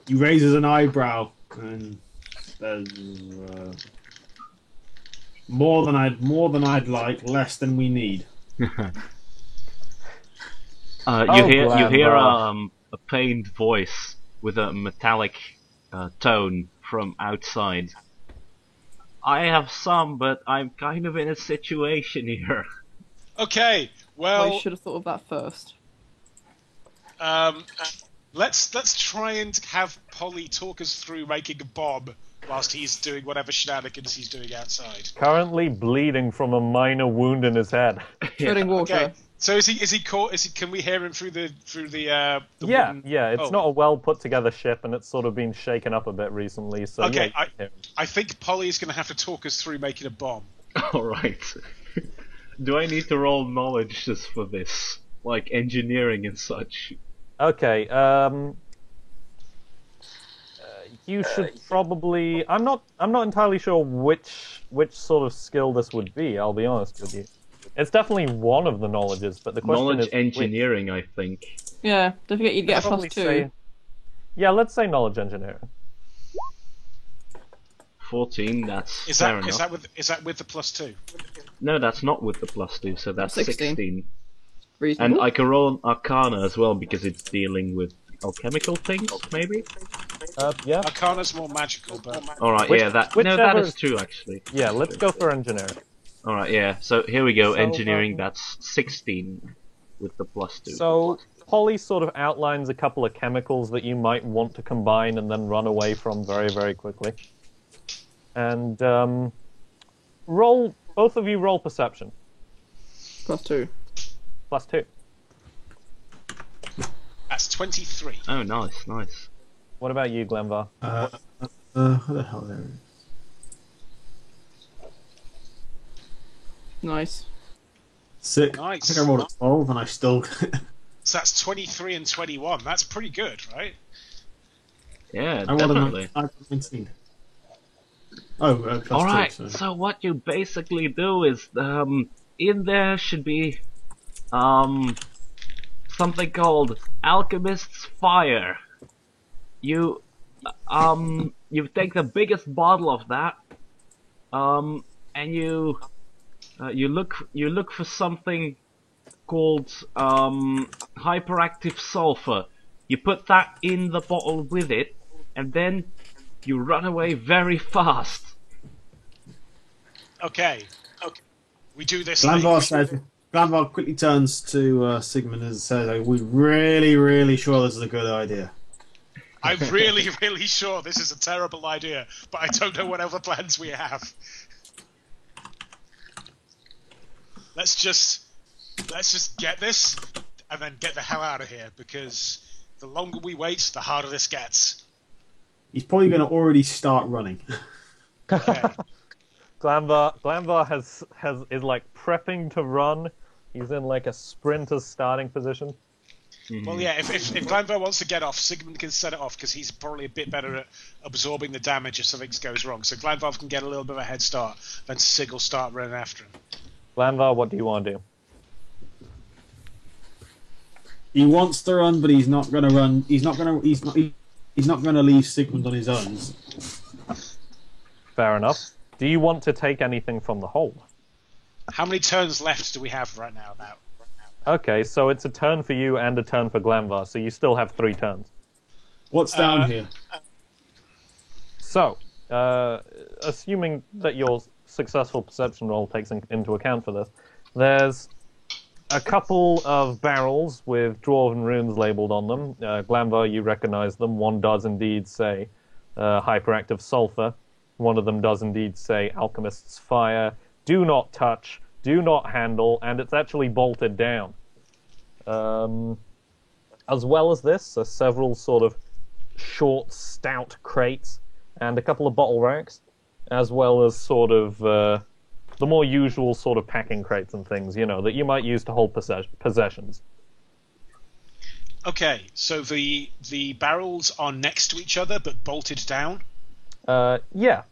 He raises an eyebrow and says, more than I'd like, less than we need. You Glanvar. hear a pained voice with a metallic tone from outside. I have some, but I'm kind of in a situation here. Okay, well... I should have thought of that first. Let's try and have Polly talk us through making a bomb whilst he's doing whatever shenanigans he's doing outside. Currently bleeding from a minor wound in his head. Treading water. Okay. So is he caught? Can we hear him through the Yeah, wooden... yeah, it's Oh. not a well put together ship, and it's sort of been shaken up a bit recently. So Okay, yeah, you can hear him. I think Polly is going to have to talk us through making a bomb. Alright. Do I need to roll knowledge just for this? Like engineering and such? Okay, you should probably. I'm not entirely sure which sort of skill this would be. I'll be honest with you. It's definitely one of the knowledges, but the question Knowledge is engineering, I think. Yeah, don't forget you'd get a Probably +2. say- Yeah, let's say knowledge engineering. 14, that's Is fair that enough. is that with the +2? No, that's not with the +2, so that's 16. 16. Reasonable. And I can roll Arcana as well because it's dealing with alchemical things, maybe? Yeah, Arcana's more magical, but Alright, Which- yeah, that whichever- is true actually. yeah. Let's go for engineering. Alright, yeah, so here we go, So, engineering, that's 16 with the +2. So Polly sort of outlines a couple of chemicals that you might want to combine and then run away from very, very quickly. And roll, both of you roll perception. +2. +2. that's 23. Oh, nice. What about you, Glenvar? What the hell there is? Nice. Sick. Nice. I think I rolled a 12 and I still... So that's 23 and 21. That's pretty good, right? Yeah, I rolled definitely. a 19. Oh, +2. Alright, So. so what you basically do is, in there should be, something called Alchemist's Fire. You take the biggest bottle of that, and you look for something called, hyperactive sulfur. You put that in the bottle with it, and then you run away very fast. Okay. We do this. Glanvar quickly turns to Sigmund and says, "Are we really, really sure this is a good idea?" I'm really, really sure this is a terrible idea, but I don't know what other plans we have. Let's just get this and then get the hell out of here, because the longer we wait, the harder this gets. He's probably going to already start running. Okay. Glanvar is like prepping to run. He's in like a sprinter's starting position. Well, yeah, if Glanville wants to get off, Sigmund can set it off because he's probably a bit better at absorbing the damage if something goes wrong. So Glanville can get a little bit of a head start, then Sig will start running after him. Glanvar, what do you want to do? He wants to run, but he's not going to run. He's not going to leave Sigmund on his own. Fair enough. Do you want to take anything from the hole? How many turns left do we have right now? Okay, so it's a turn for you and a turn for Glanvar, so you still have 3 turns. What's down here? So, assuming that your successful perception roll takes into account for this, there's a couple of barrels with Dwarven runes labelled on them. Glanvar, you recognise them. One does indeed say hyperactive sulfur. One of them does indeed say alchemist's fire. Do not touch. Do not handle, and it's actually bolted down. As well as this, are several sort of short, stout crates and a couple of bottle racks, as well as sort of the more usual sort of packing crates and things, you know, that you might use to hold possessions. Okay, so the barrels are next to each other but bolted down? Yeah.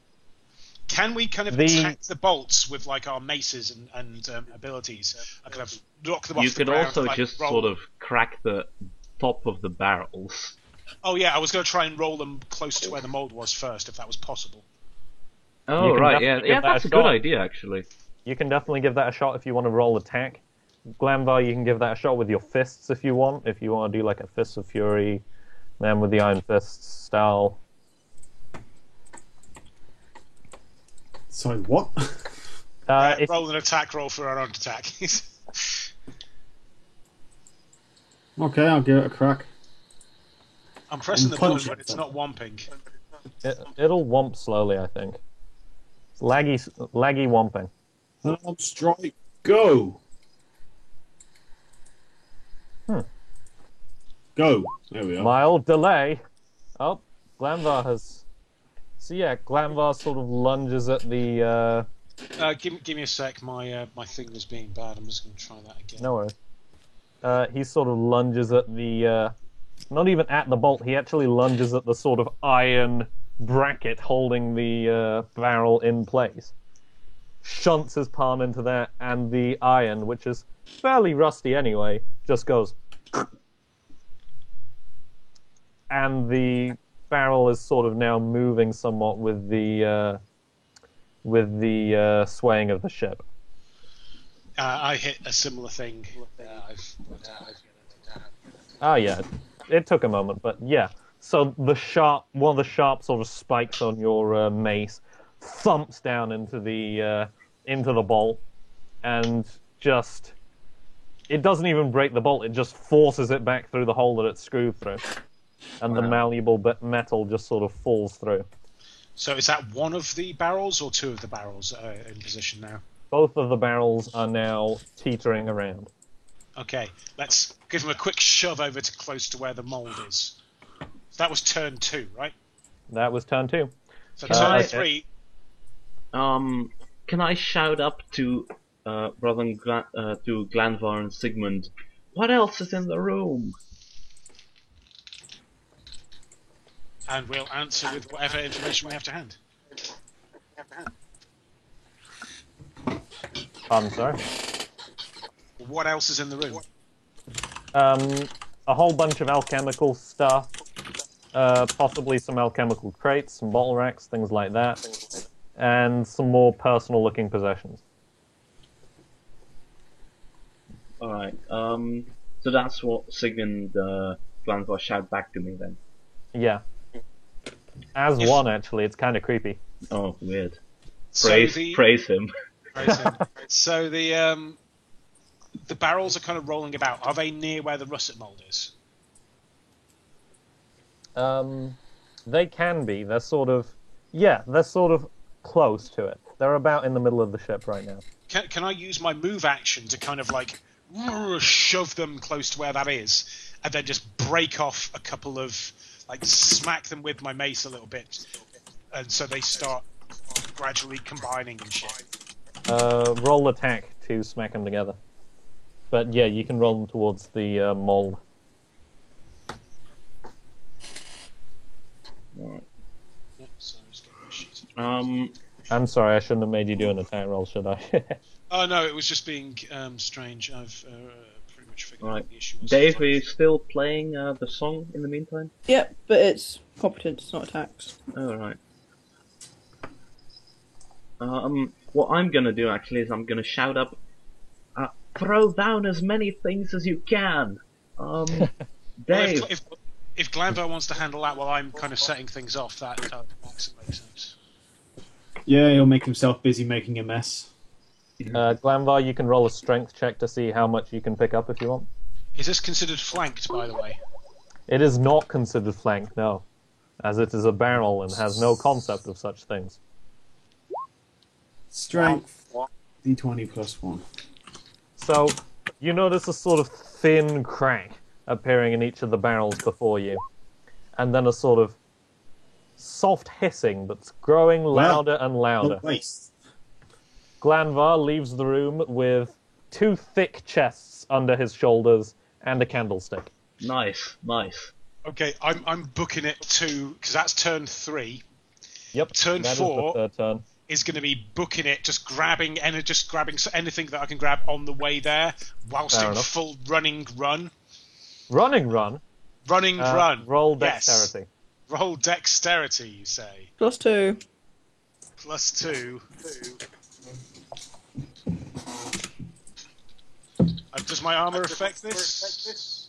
Can we kind of attack the bolts with like our maces and abilities? I kind of knock them off You the could ground, also like, just roll. sort of crack the top of the barrels. Oh yeah, I was going to try and roll them close to where the mold was first, if that was possible. Oh, can right, yeah, definitely give that that's a a good shot. idea, actually. You can definitely give that a shot if you want to roll attack. Glanvar, you can give that a shot with your fists if you want to do like a Fist of Fury, Man with the Iron Fists style. Sorry, what? Roll an attack roll for our own attack. Okay, I'll give it a crack. I'm pressing the punch button, it. but it's not whomping. It'll womp slowly, I think. It's laggy womping. Strike, go! Go. There we are. Mild delay. Oh, Glanvar has... So yeah, Glanvar sort of lunges at the... Give me a sec. My thing was being bad. I'm just going to try that again. No worries. He sort of lunges at the... Not even at the bolt, he actually lunges at the sort of iron bracket holding the barrel in place. Shunts his palm into that, and the iron, which is fairly rusty anyway, just goes... And the barrel is sort of now moving somewhat with the swaying of the ship. I hit a similar thing. Yeah, it took a moment, but yeah. So one of the sharp sort of spikes on your mace thumps down into the bolt, and just it doesn't even break the bolt; it just forces it back through the hole that it's screwed through, and the malleable metal just sort of falls through. So is that one of the barrels or two of the barrels in position now? Both of the barrels are now teetering around. Okay, let's give him a quick shove over to close to where the mold is. So that was turn 2, right? That was turn 2. So turn okay. 3. Can I shout up to to Glanvar and Sigmund? What else is in the room? And we'll answer with whatever information we have to hand. I'm sorry. What else is in the room? A whole bunch of alchemical stuff, possibly some alchemical crates, some bottle racks, things like that, and some more personal-looking possessions. Alright, so that's what Sigmund Glanvar shout back to me then. Yeah. As one, actually, it's kind of creepy. Oh, weird. So Praise him. So the barrels are kind of rolling about. Are they near where the russet mold is? They can be. They're sort of close to it. They're about in the middle of the ship right now. Can I use my move action to kind of like shove them close to where that is, and then just break off a couple of, like, smack them with my mace a little bit, and so they start gradually combining and shit? Roll attack to smack them together. But yeah, you can roll them towards the mold. Alright. Yeah, so I'm just getting my sheet. I'm sorry, I shouldn't have made you do an attack roll, should I? Oh no, it was just being strange. I've pretty much figured Right. out the issue was. Dave, are you still playing the song in the meantime? Yep, but it's competence, it's not attacks. Oh, right. What I'm gonna do actually is I'm gonna shout up, throw down as many things as you can. Well, Dave. if Glanvar wants to handle that while I'm kind of setting things off, that makes sense. Yeah, he'll make himself busy making a mess. Glanvar, you can roll a strength check to see how much you can pick up if you want. Is this considered flanked, by the way? It is not considered flanked, no, as it is a barrel and has no concept of such things. Strength, d20 plus 1. So, you notice a sort of thin crack appearing in each of the barrels before you, and then a sort of soft hissing that's growing louder and louder. Waste. Glanvar leaves the room with 2 thick chests under his shoulders and a candlestick. Nice. Okay, I'm booking it to because that's turn 3. Yep. Turn that 4 is the third turn. is going to be booking it, just grabbing anything that I can grab on the way there, whilst Fair in enough. full running run. Running run. Run. Roll Yes. dexterity. Roll dexterity, you say. +2. +2. Does my armor affect this?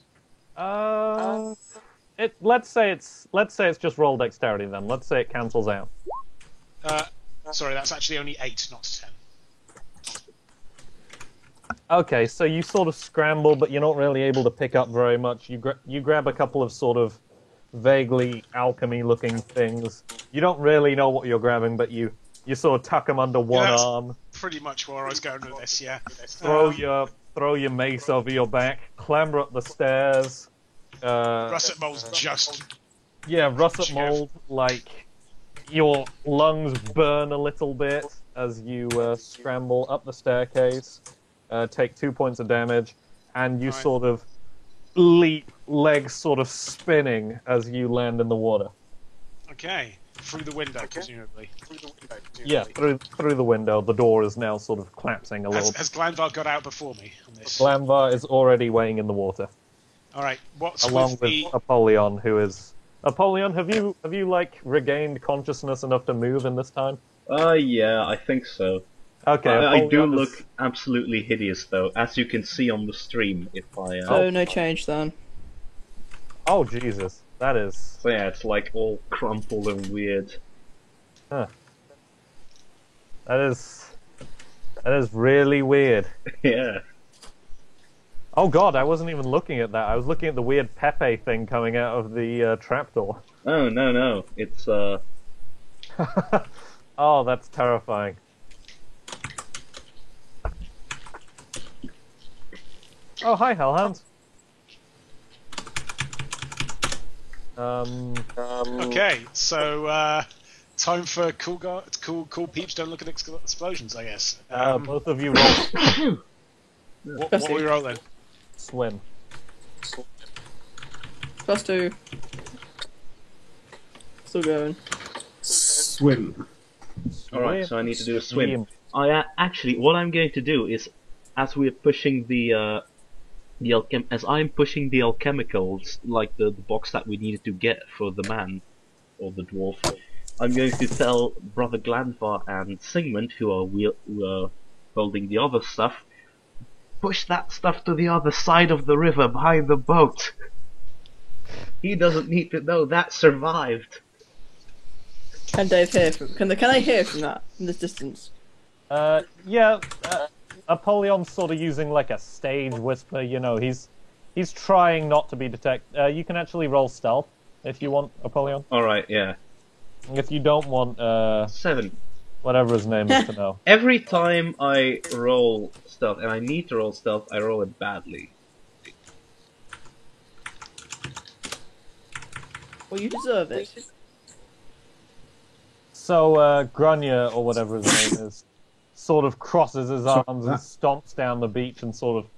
Let's say it's just roll dexterity then. Let's say it cancels out. Sorry, that's actually only 8, not 10. Okay, so you sort of scramble, but you're not really able to pick up very much. You grab a couple of sort of vaguely alchemy-looking things. You don't really know what you're grabbing, but you sort of tuck them under one that's arm. Pretty much where I was going with this, yeah. Throw your mace over your back. Clamber up the stairs. Russet Mole's just... Yeah, russet mold, like, your lungs burn a little bit as you scramble up the staircase, take 2 points of damage, and you Right. sort of leap, legs sort of spinning as you land in the water. Okay. Through the window, presumably. Yeah, through the window. The door is now sort of collapsing a little. Has Glanvar got out before me on this? Glanvar is already weighing in the water, Alright, what's along with with the... Apollyon, who is... Apollyon, have you like regained consciousness enough to move in this time? Yeah, I think so. Okay, I do Apollyon is- look absolutely hideous, though, as you can see on the stream. If I, So no change then. Oh Jesus, that is... so yeah, it's like all crumpled and weird. That is really weird. Yeah. Oh god, I wasn't even looking at that. I was looking at the weird Pepe thing coming out of the trapdoor. Oh no, it's Oh, that's terrifying. Oh, hi, Hellhounds. Okay, so, time for cool peeps don't look at explosions, I guess. Both of you roll What are we rolling? swim. +2. Still going. Swim. alright. So I need to do a swim. Actually, what I'm going to do is, as we're pushing as I'm pushing the alchemicals, like the box that we needed to get for the man or the dwarf, I'm going to tell Brother Glanvar and Sigmund, who are holding the other stuff, push that stuff to the other side of the river behind the boat. He doesn't need to know that survived. Can Dave hear from? Can I hear from that from this distance? Yeah, Apollyon's sort of using like a stage whisper, you know, he's trying not to be detected. You can actually roll stealth if you want, Apollyon. Alright, yeah. If you don't want, 7. whatever his name is to know. Every time I roll stealth, and I need to roll stealth, I roll it badly. Well, you deserve it. So, Grunyer, or whatever his name is, sort of crosses his arms and stomps down the beach and sort of...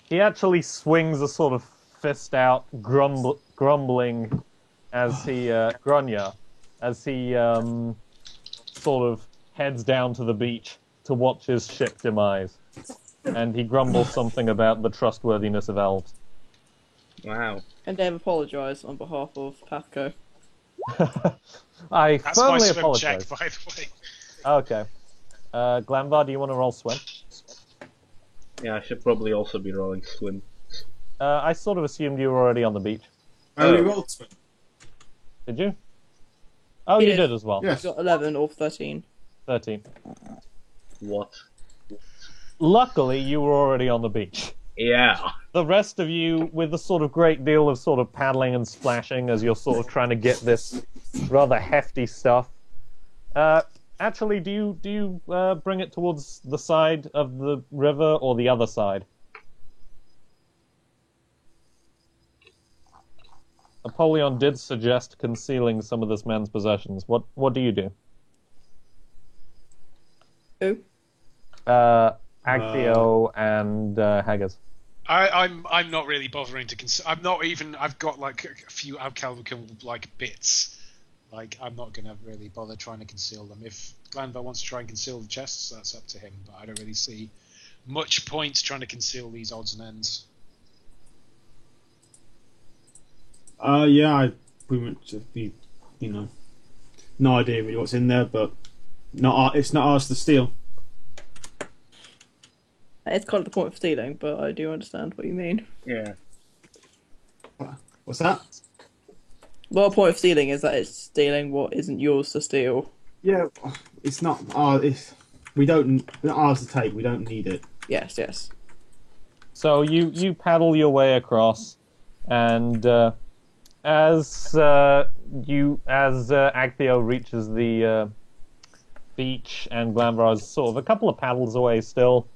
He actually swings a sort of fist out, grumbling, as he Grunja, as he sort of heads down to the beach to watch his ship demise, and he grumbles something about the trustworthiness of elves. Wow. And Dave apologise on behalf of Pathco. I That's my firmly swim apologize. check, by the way. Okay. Glanvar, do you want to roll swim? Yeah, I should probably also be rolling swim. I sort of assumed you were already on the beach. I only rolled swim. Did you? Oh, He you did. did as well. Yes. Got 11 or 13. 13. What? Luckily, you were already on the beach. Yeah. The rest of you, with a sort of great deal of sort of paddling and splashing as you're sort of trying to get this rather hefty stuff. Actually, do you bring it towards the side of the river or the other side? Apollyon did suggest concealing some of this man's possessions. What do you do? Who? Actio and Haggis. I'm not really bothering to I'm not even. I've got like a few alchemical like bits. Like I'm not gonna really bother trying to conceal them. If Glanvar wants to try and conceal the chests, that's up to him. But I don't really see much point trying to conceal these odds and ends. Yeah, I pretty much, no idea really what's in there, but it's not ours to steal. It's kind of the point of stealing, but I do understand what you mean. Yeah. What's that? Well, the point of stealing is that it's stealing what isn't yours to steal. Yeah, it's not ours. It's not ours to take. We don't need it. Yes, yes. So you paddle your way across, and as Actio reaches the beach and Glanvar is sort of a couple of paddles away still,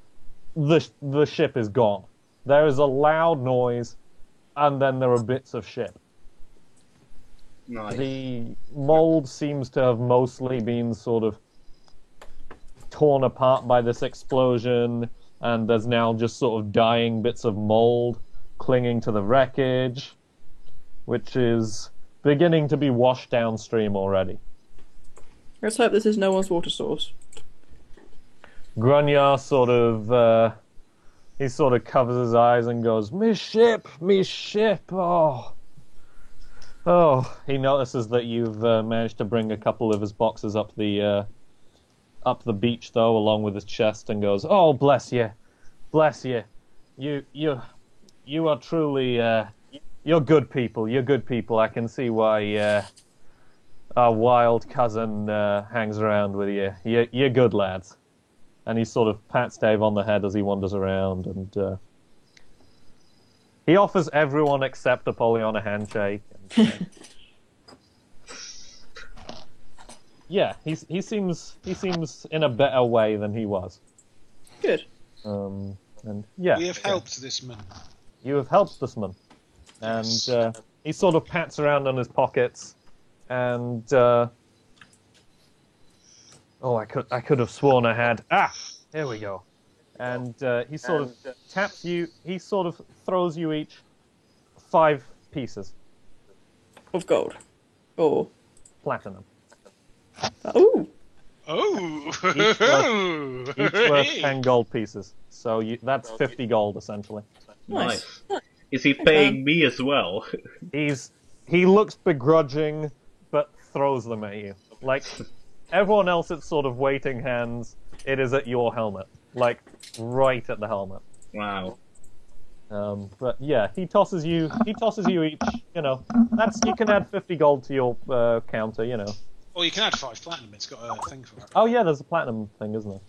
the ship is gone. There is a loud noise, and then there are bits of ship. Nice. The mold seems to have mostly been sort of torn apart by this explosion, and there's now just sort of dying bits of mold clinging to the wreckage, which is beginning to be washed downstream already. Let's hope this is no one's water source. Grunja he sort of covers his eyes and goes, me ship, oh. Oh, he notices that you've managed to bring a couple of his boxes up the beach, though, along with his chest, and goes, "Oh, bless you, you are truly, you're good people. You're good people. I can see why our wild cousin hangs around with you. You're good lads." And he sort of pats Dave on the head as he wanders around, and he offers everyone except Apollyon a handshake. Yeah, he seems in a better way than he was. Good. And yeah, We have helped this man. you have helped this man, and he sort of pats around on his pockets, and I could have sworn I had. Here we go. And he sort of taps you. He sort of throws you each 5 pieces Of gold. Or... platinum. Ooh! Oh! Each worth 10 gold pieces. So that's 50 gold essentially. Nice. Is he paying me as well? He looks begrudging, but throws them at you. Like everyone else, it's sort of waiting hands. It is at your helmet, like right at the helmet. Wow. But yeah, he tosses you each. You know, you can add 50 gold to your counter. You know. Well, you can add 5 platinum. It's got a thing for it. Oh yeah, there's a platinum thing, isn't there?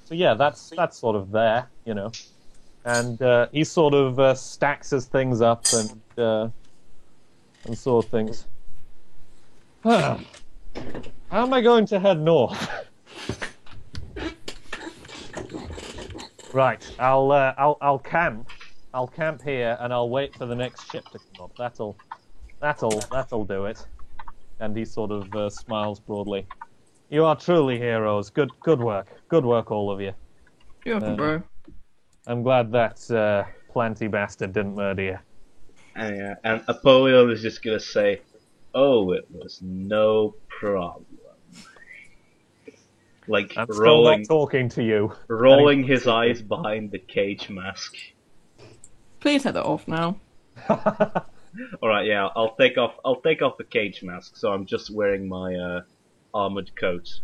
So yeah, that's sort of there, you know. And he sort of stacks his things up and sort of thinks, how am I going to head north? Right, I'll camp. I'll camp here and I'll wait for the next ship to come up. That'll do it. And he sort of smiles broadly. You are truly heroes. Good work, all of you. You're welcome, bro. I'm glad that planty bastard didn't murder you. And Apollyon is just gonna say, "Oh, it was no problem." Like I'm still not rolling talking to you. his eyes behind the cage mask. Please take that off now. All right, yeah, I'll take off the cage mask, so I'm just wearing my armored coat.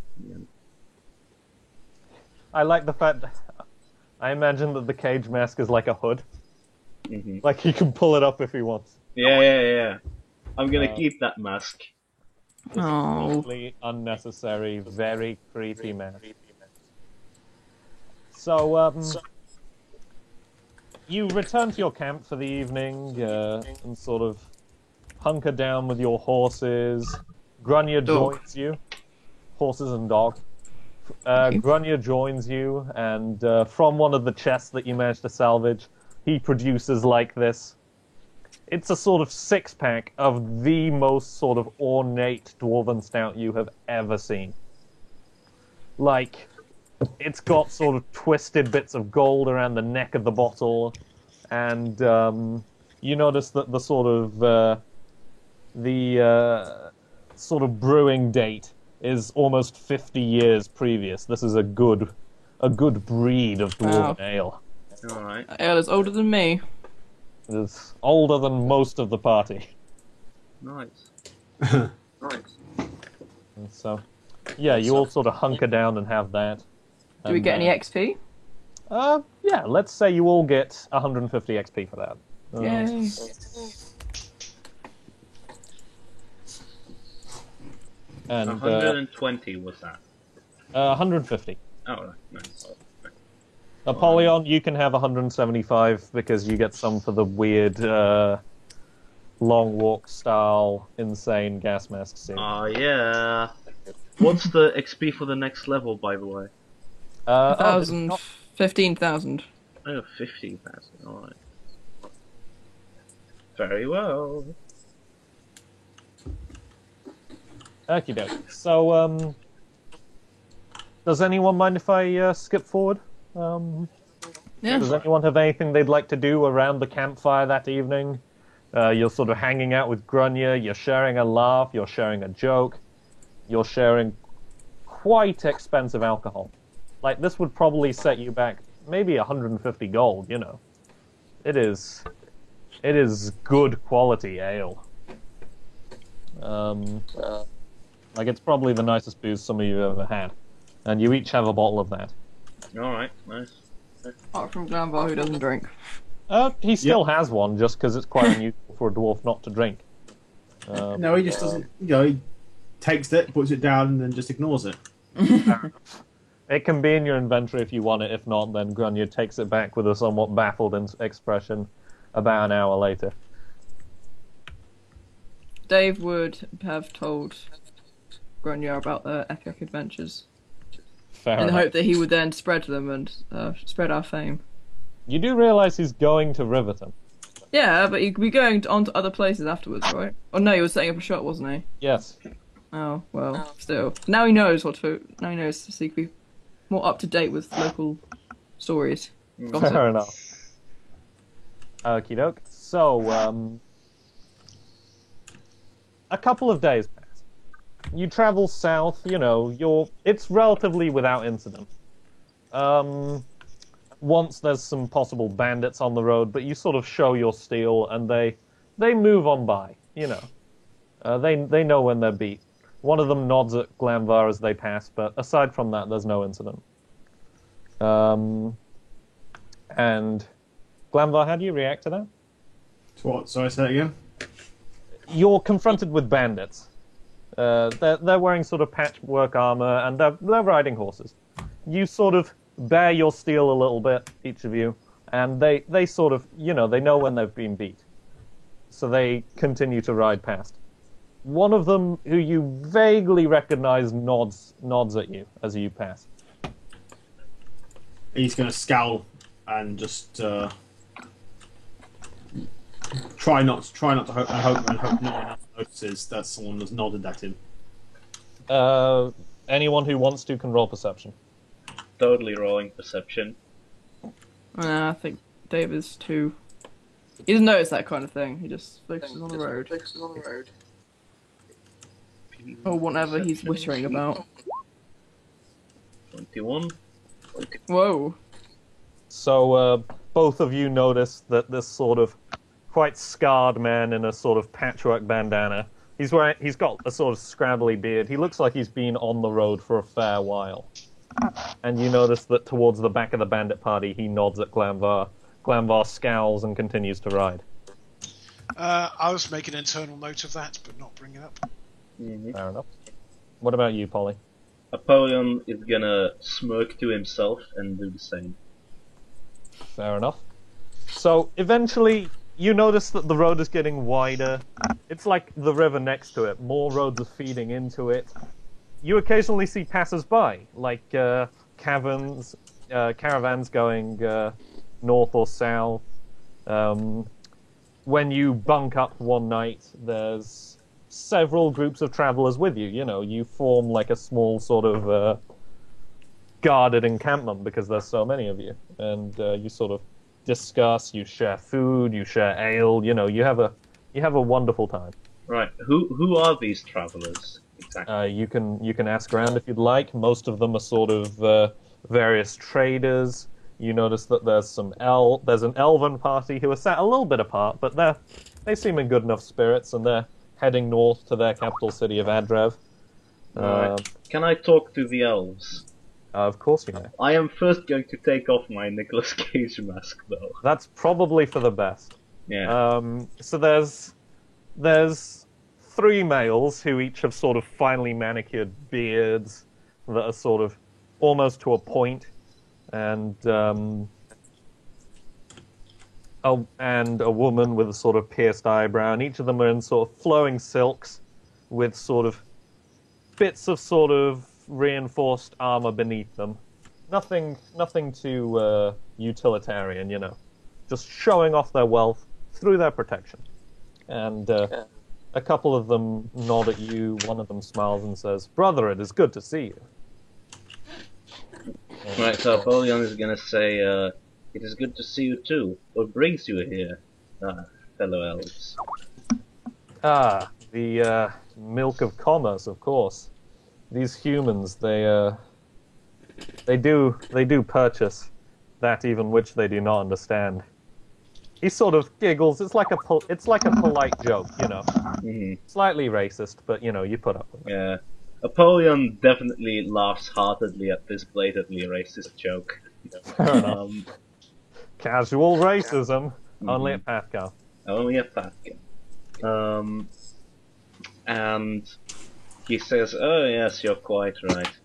I like the fact. I imagine that the cage mask is like a hood. Hmm. Like he can pull it up if he wants. Yeah. I'm gonna keep that mask. Oh. Totally unnecessary, very creepy mask. So, you return to your camp for the evening and sort of hunker down with your horses. Grunnier Dog. joins you. Horses and dog. you. Grunnier joins you, and from one of the chests that you managed to salvage, he produces like this. It's a sort of six-pack of the most sort of ornate dwarven stout you have ever seen. Like, it's got sort of twisted bits of gold around the neck of the bottle, and you notice that the sort of brewing date is almost 50 years previous. This is a good breed of dwarven Wow. ale. All right. That ale is older than me. It is older than most of the party. Nice. Nice. And so, yeah, you all sort of hunker down and have that. Do we And, get any XP? Yeah, let's say you all get 150 XP for that. Yay. And 120 was that. 150. Oh, right. Nice. Apollyon, you can have 175 because you get some for the weird long walk style insane gas mask suit. Oh, yeah. What's the XP for the next level, by the way? 1,000, 15,000. Oh, 15,000. Alright. Very well. Okie doke. So, does anyone mind if I skip forward? Does Yeah. anyone have anything they'd like to do around the campfire that evening? You're sort of hanging out with Grunnier, you're sharing a laugh, you're sharing a joke, you're sharing quite expensive alcohol. Like, this would probably set you back maybe 150 gold, you know. It is good quality ale. Like, it's probably the nicest booze some of you have ever had. And you each have a bottle of that. Alright, nice. Apart from Glanvar, who doesn't drink. He still has one, just because it's quite unusual for a dwarf not to drink. No, he just doesn't. You know, he takes it, puts it down, and then just ignores it. It can be in your inventory if you want it. If not, then Grunnier takes it back with a somewhat baffled expression about an hour later. Dave would have told Grunnier about their epic adventures Fair in the enough. hope that he would then spread them and spread our fame. You do realise he's going to Riverton. Yeah, but he'd be going on to other places afterwards, right? Oh no, he was setting up a shop, wasn't he? Yes. Oh, well, still. Now he knows what to... Now he knows, so he can be more up to date with local stories. Gossip. Fair enough. Okie doke. So, a couple of days pass. You travel south, you know, it's relatively without incident. Once there's some possible bandits on the road, but you sort of show your steel and they move on by, you know. They know when they're beat. One of them nods at Glanvar as they pass, but aside from that, there's no incident. And Glanvar, how do you react to that? To what? Sorry, say that again? You're confronted with bandits. They're wearing sort of patchwork armor, and they're riding horses. You sort of bare your steel a little bit, each of you, and they sort of, you know, they know when they've been beat. So they continue to ride past. One of them, who you vaguely recognize, nods at you as you pass. He's going to scowl and just try not to hope no one else notices that someone has nodded at him. Anyone who wants to can roll perception. Totally rolling perception. I think Dave is too He doesn't notice that kind of thing. He just focuses on the road. Or whatever he's whittering about. 21. Whoa. So both of you notice that this sort of quite scarred man in a sort of patchwork bandana. He's got a sort of scrabbly beard. He looks like he's been on the road for a fair while. And you notice that towards the back of the bandit party, he nods at Glamvar. Glamvar scowls and continues to ride. I'll just make an internal note of that, but not bring it up. Mm-hmm. Fair enough. What about you, Polly? Apollyon is gonna smirk to himself and do the same. Fair enough. So eventually, you notice that the road is getting wider. It's like the river next to it. More roads are feeding into it. You occasionally see passers-by, like caravans going north or south. When you bunk up one night, there's several groups of travelers with you. You know, you form like a small sort of guarded encampment because there's so many of you, and you sort of discuss. You share food, you share ale. You know, you have a wonderful time. Right. Who are these travelers exactly? You can ask around if you'd like. Most of them are sort of various traders. You notice that there's an elven party who are sat a little bit apart, but they seem in good enough spirits, and they're heading north to their capital city of Adrev. Right. Can I talk to the elves? Of course you may. I am first going to take off my Nicolas Cage mask, though. That's probably for the best. Yeah. So there's 3 males who each have sort of finely manicured beards that are sort of almost to a point, and a woman with a sort of pierced eyebrow, and each of them are in sort of flowing silks with sort of bits of sort of reinforced armor beneath them. Nothing too utilitarian, you know. Just showing off their wealth through their protection. And a couple of them nod at you. One of them smiles and says, "Brother, it is good to see you." Right, so Apollyon is gonna say, it is good to see you too. What brings you here, fellow elves? The milk of commerce, of course. These humans, they do purchase that even which they do not understand. He sort of giggles. It's like a polite joke, you know. Mm-hmm. Slightly racist, but you know, you put up with it. Yeah. Apollyon definitely laughs heartedly at this blatantly racist joke. Fair enough. Casual racism, only Mhm. at Pathgar. Only a Pathgar. And he says, "Oh yes, you're quite right.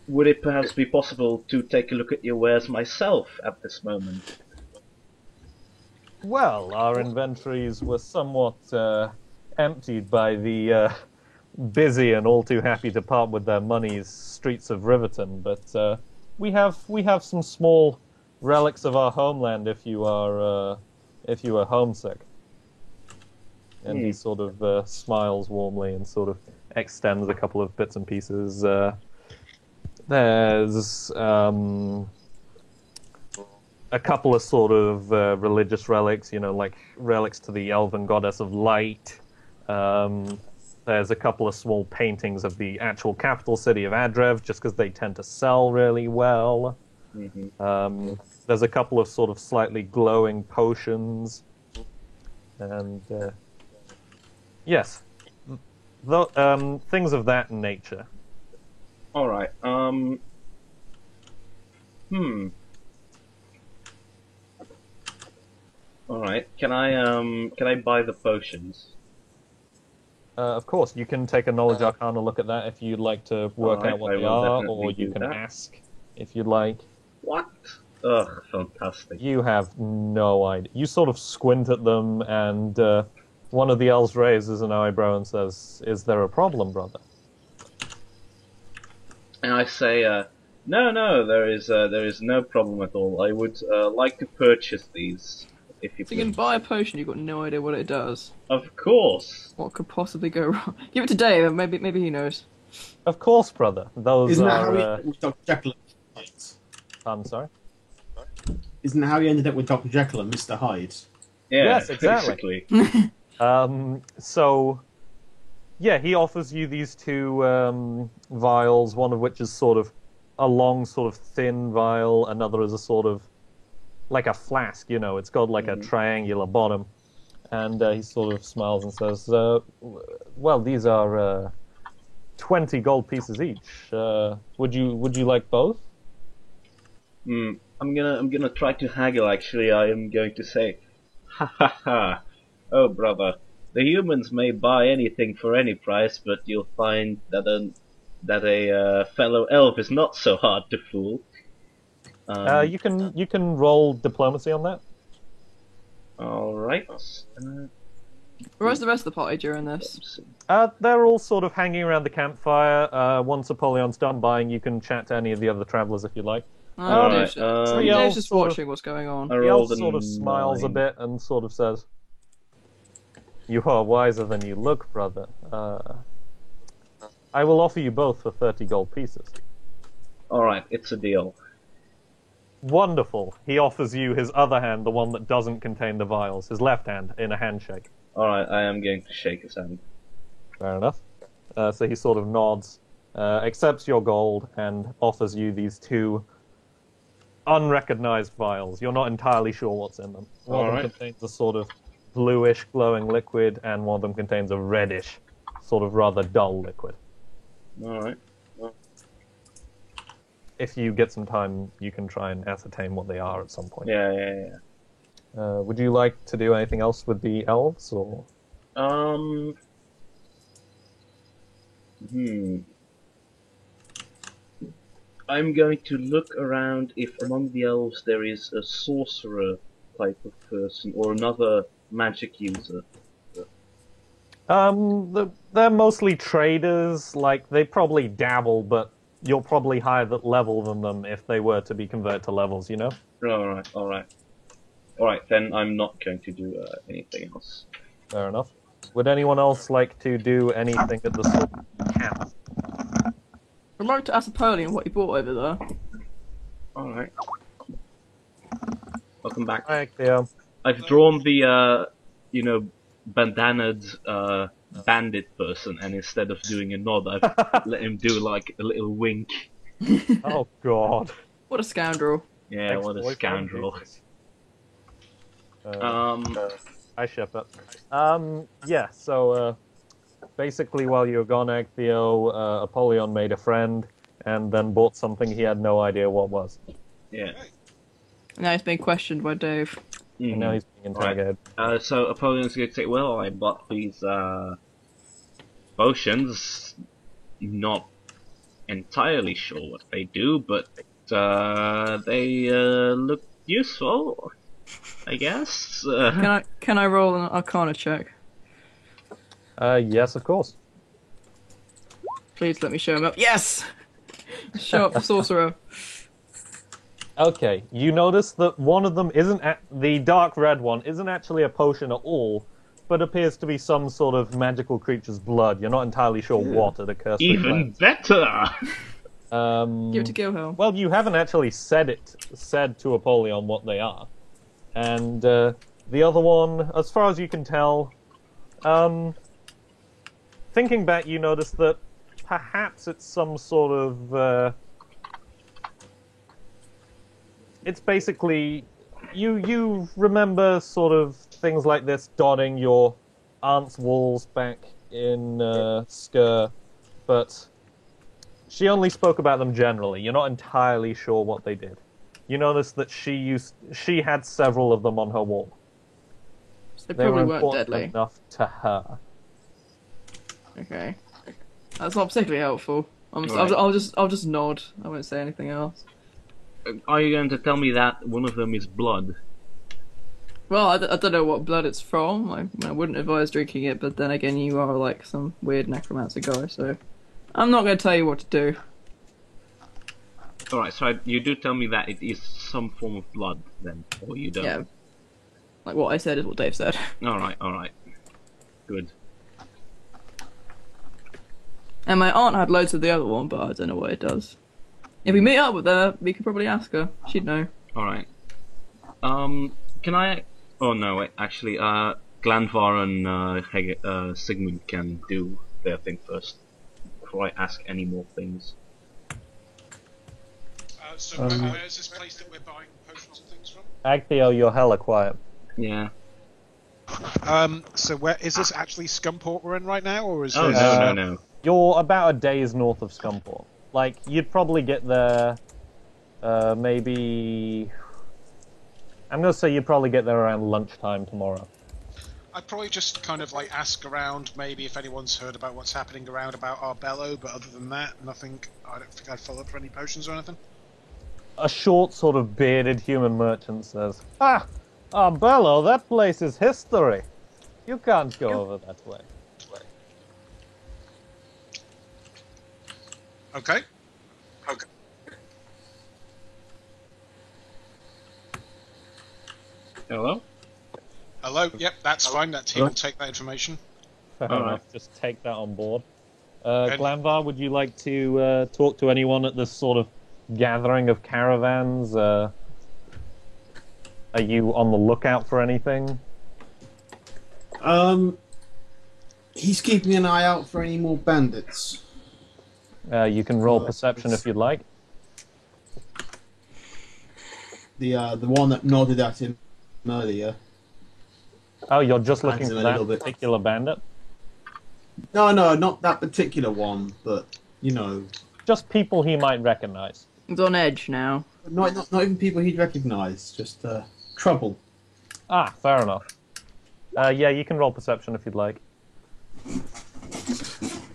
Would it perhaps be possible to take a look at your wares myself at this moment?" Well, our inventories were somewhat emptied by the busy and all too happy to part with their monies streets of Riverton, but we have some small relics of our homeland if you are homesick. And he sort of smiles warmly and sort of extends a couple of bits and pieces. There's a couple of sort of religious relics, you know, like relics to the elven goddess of light. There's a couple of small paintings of the actual capital city of Adrev, just because they tend to sell really well. Mm-hmm. There's a couple of sort of slightly glowing potions. And, yes. Things of that nature. Alright, Alright, can I buy the potions? Of course, you can take a knowledge arcana look at that if you'd like to work Alright, out what I they will are, definitely or you do can that. ask if you'd like. What? Ugh, fantastic. You have no idea. You sort of squint at them, and one of the elves raises an eyebrow and says, "Is there a problem, brother?" And I say, no, there is no problem at all. I would like to purchase these, if you So you can please. buy a potion, you've got no idea what it does. Of course. What could possibly go wrong? Give it to Dave, maybe he knows. Of course, brother. Those Isn't that are. how we Dr. Jekyll and Hyde? I'm sorry. isn't that how you ended up with Dr. Jekyll and Mr. Hyde? Yeah, Yes, exactly. basically. So, yeah, he offers you these two vials, one of which is sort of a long, sort of thin vial, another is a sort of like a flask, you know, it's got like a triangular bottom. And he sort of smiles and says, well, these are 20 gold pieces each. Would you like both? I'm gonna try to haggle. Actually, I am going to say, ha ha ha. Oh, brother, the humans may buy anything for any price, but you'll find that a fellow elf is not so hard to fool. You can roll diplomacy on that. All right. Where's the rest of the party during this? They're all sort of hanging around the campfire. Once Apollyon's done buying, you can chat to any of the other travellers if you like. Alright, Dave's just watching what's going on. I The rolled elf sort of smiles a 9. bit and sort of says, "You are wiser than you look, brother. I will offer you both for 30 gold pieces." Alright, it's a deal. Wonderful. He offers you his other hand, the one that doesn't contain the vials, his left hand, in a handshake. Alright, I am going to shake his hand. Fair enough. So he sort of nods, accepts your gold, and offers you these two unrecognized vials. You're not entirely sure what's in them. One of them contains a sort of bluish, glowing liquid, and one of them contains a reddish, sort of rather dull liquid. Alright. If you get some time, you can try and ascertain what they are at some point. Yeah. Would you like to do anything else with the elves, or...? I'm going to look around if among the elves there is a sorcerer type of person or another magic user. They're mostly traders. Like, they probably dabble, but you're probably higher level than them if they were to be converted to levels, you know? Alright, then I'm not going to do anything else. Fair enough. Would anyone else like to do anything at the sort of camp? I'd like to ask Napoleon what he bought over there. Alright. Welcome back. Hi, Theo. I've drawn the, bandanaed bandit person, and instead of doing a nod, I've let him do like a little wink. Oh, God. What a scoundrel. Yeah, what a Ex-boyfriend, scoundrel. Jesus. Hi, Shepard. Yeah, so, basically while you were gone, Agtheo, Apollyon made a friend, and then bought something he had no idea what was. Yeah. Now he's being questioned by Dave. And now he's being interrogated. So Apollion's going to say, well, I bought these potions. Not entirely sure what they do, but they look useful, I guess. Can I roll an Arcana check? Yes, of course. Please let me show him up. Yes! Show up the sorcerer. Okay, you notice that one of them isn't the dark red one isn't actually a potion at all, but appears to be some sort of magical creature's blood. You're not entirely sure what it occurs to Even better! Give it to Gilhelm. Well, you haven't actually said to Apollyon what they are. And the other one, as far as you can tell, thinking back, you notice that perhaps it's some sort of... it's basically... You remember sort of things like this dotting your aunt's walls back in Sker, but she only spoke about them generally. You're not entirely sure what they did. You notice that she had several of them on her wall. So they They probably were weren't important deadly. enough to her. Okay. That's not particularly helpful. Right. I'll just nod. I won't say anything else. Are you going to tell me that one of them is blood? Well, I don't know what blood it's from. I wouldn't advise drinking it, but then again, you are like some weird necromancer guy, so I'm not going to tell you what to do. Alright, so you do tell me that it is some form of blood, then, or you don't? Yeah. Like what I said is what Dave said. Alright. Good. And my aunt had loads of the other one, but I don't know what it does. If we meet up with her, we could probably ask her. She'd know. Alright. Can I? Oh no, wait, actually, Glanvar and Sigmund can do their thing first before I ask any more things. So where's this place that we're buying potions and things from? Actio, you're hella quiet. Yeah. So where is this actually Scumport we're in right now, or is Oh this? no. You're about a day's north of Scumport. Like, you'd probably get there, maybe... I'm gonna say you'd probably get there around lunchtime tomorrow. I'd probably just kind of like ask around, maybe if anyone's heard about what's happening around about Arbello, but other than that, nothing. I don't think I'd follow up for any potions or anything. A short, sort of bearded human merchant says, "Ah, Arbello, that place is history. You can't go over that way." Okay. Hello? Hello. Yep, that's fine. He will take that information. Fair All enough. right. Just take that on board. Glanvar, would you like to talk to anyone at this sort of gathering of caravans? Are you on the lookout for anything? He's keeping an eye out for any more bandits. You can roll perception if you'd like. The one that nodded at him earlier. Oh, you're just looking Hands for in a that little bit. particular bandit? No, not that particular one, but you know, Just people he might recognize. He's on edge now. not even people he'd recognise. Just trouble. Ah, fair enough. Yeah, you can roll perception if you'd like.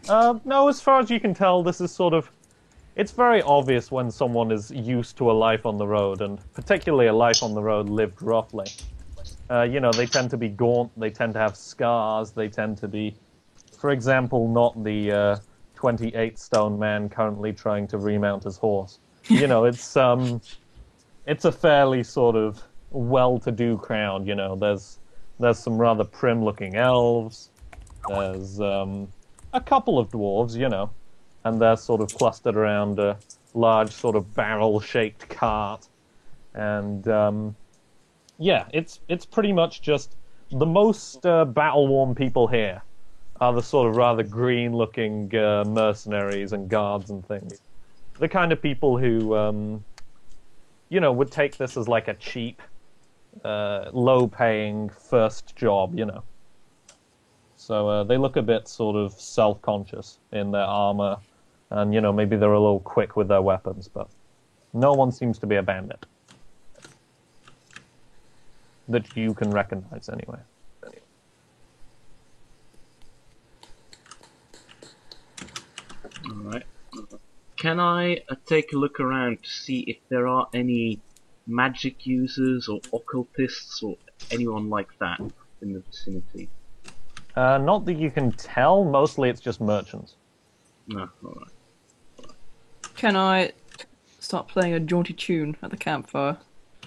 No, as far as you can tell, this is sort of... It's very obvious when someone is used to a life on the road, and particularly a life on the road lived roughly. They tend to be gaunt, they tend to have scars, they tend to be, for example, not the 28-stone man currently trying to remount his horse. It's a fairly sort of well-to-do crowd, There's some rather prim-looking elves, there's a couple of dwarves, and they're sort of clustered around a large sort of barrel-shaped cart. And, it's pretty much just the most battle-worn people here are the sort of rather green-looking mercenaries and guards and things. The kind of people who, would take this as like a cheap, low-paying first job, So they look a bit sort of self-conscious in their armor, and, maybe they're a little quick with their weapons, but no one seems to be a bandit. That you can recognize, anyway. Alright. Can I take a look around to see if there are any magic users or occultists or anyone like that in the vicinity? Not that you can tell, mostly it's just merchants. No, alright. Can I start playing a jaunty tune at the campfire?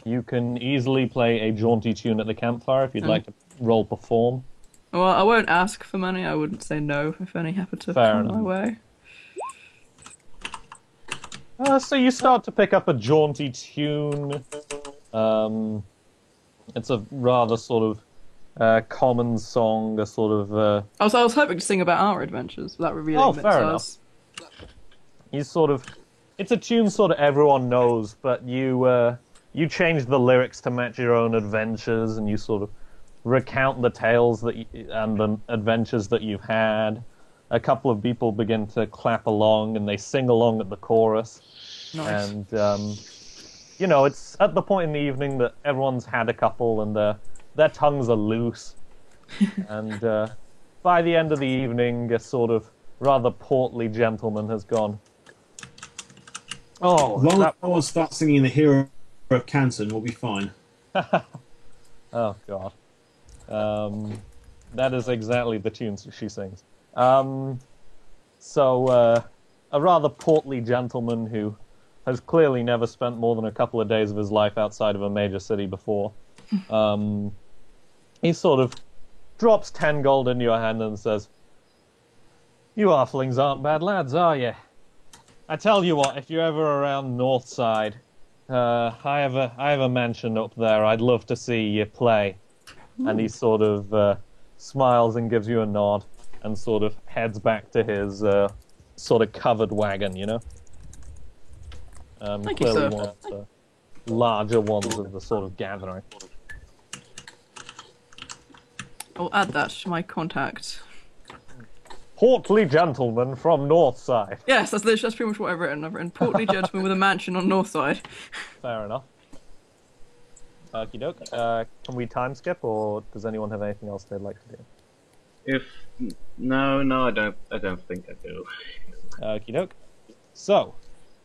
You can easily play a jaunty tune at the campfire if you'd like to roll perform. Well, I won't ask for money. I wouldn't say no if any happen to Fair come my enough. way. So you start to pick up a jaunty tune. It's a rather sort of common song, a sort of... I was hoping to sing about our adventures without revealing Oh, that fair to enough. us. You sort of... It's a tune sort of everyone knows, but you change the lyrics to match your own adventures, and you sort of recount the tales and the adventures that you've had. A couple of people begin to clap along, and they sing along at the chorus. Nice. And, it's at the point in the evening that everyone's had a couple, and their tongues are loose. And by the end of the evening, a sort of rather portly gentleman has gone, "Oh, As long that as no one starts singing the hero of Canton, we'll be fine. Oh, God. That is exactly the tunes she sings. So, a rather portly gentleman who has clearly never spent more than a couple of days of his life outside of a major city before, he sort of drops 10 gold into your hand and says, "You halflings aren't bad lads, are you? I tell you what, if you're ever around Northside, I have a mansion up there. I'd love to see you play. And he sort of smiles and gives you a nod, and sort of heads back to his sort of covered wagon, you know. Thank you, Clearly sir. one of the larger ones of the sort of gathering. I'll add that to my contact. Portly gentleman from Northside. Yes, that's pretty much what I've written. I've written portly gentleman with a mansion on Northside. Fair enough. Okie doke. Can we time skip, or does anyone have anything else they'd like to do? No, I don't think I do. Okie doke. So,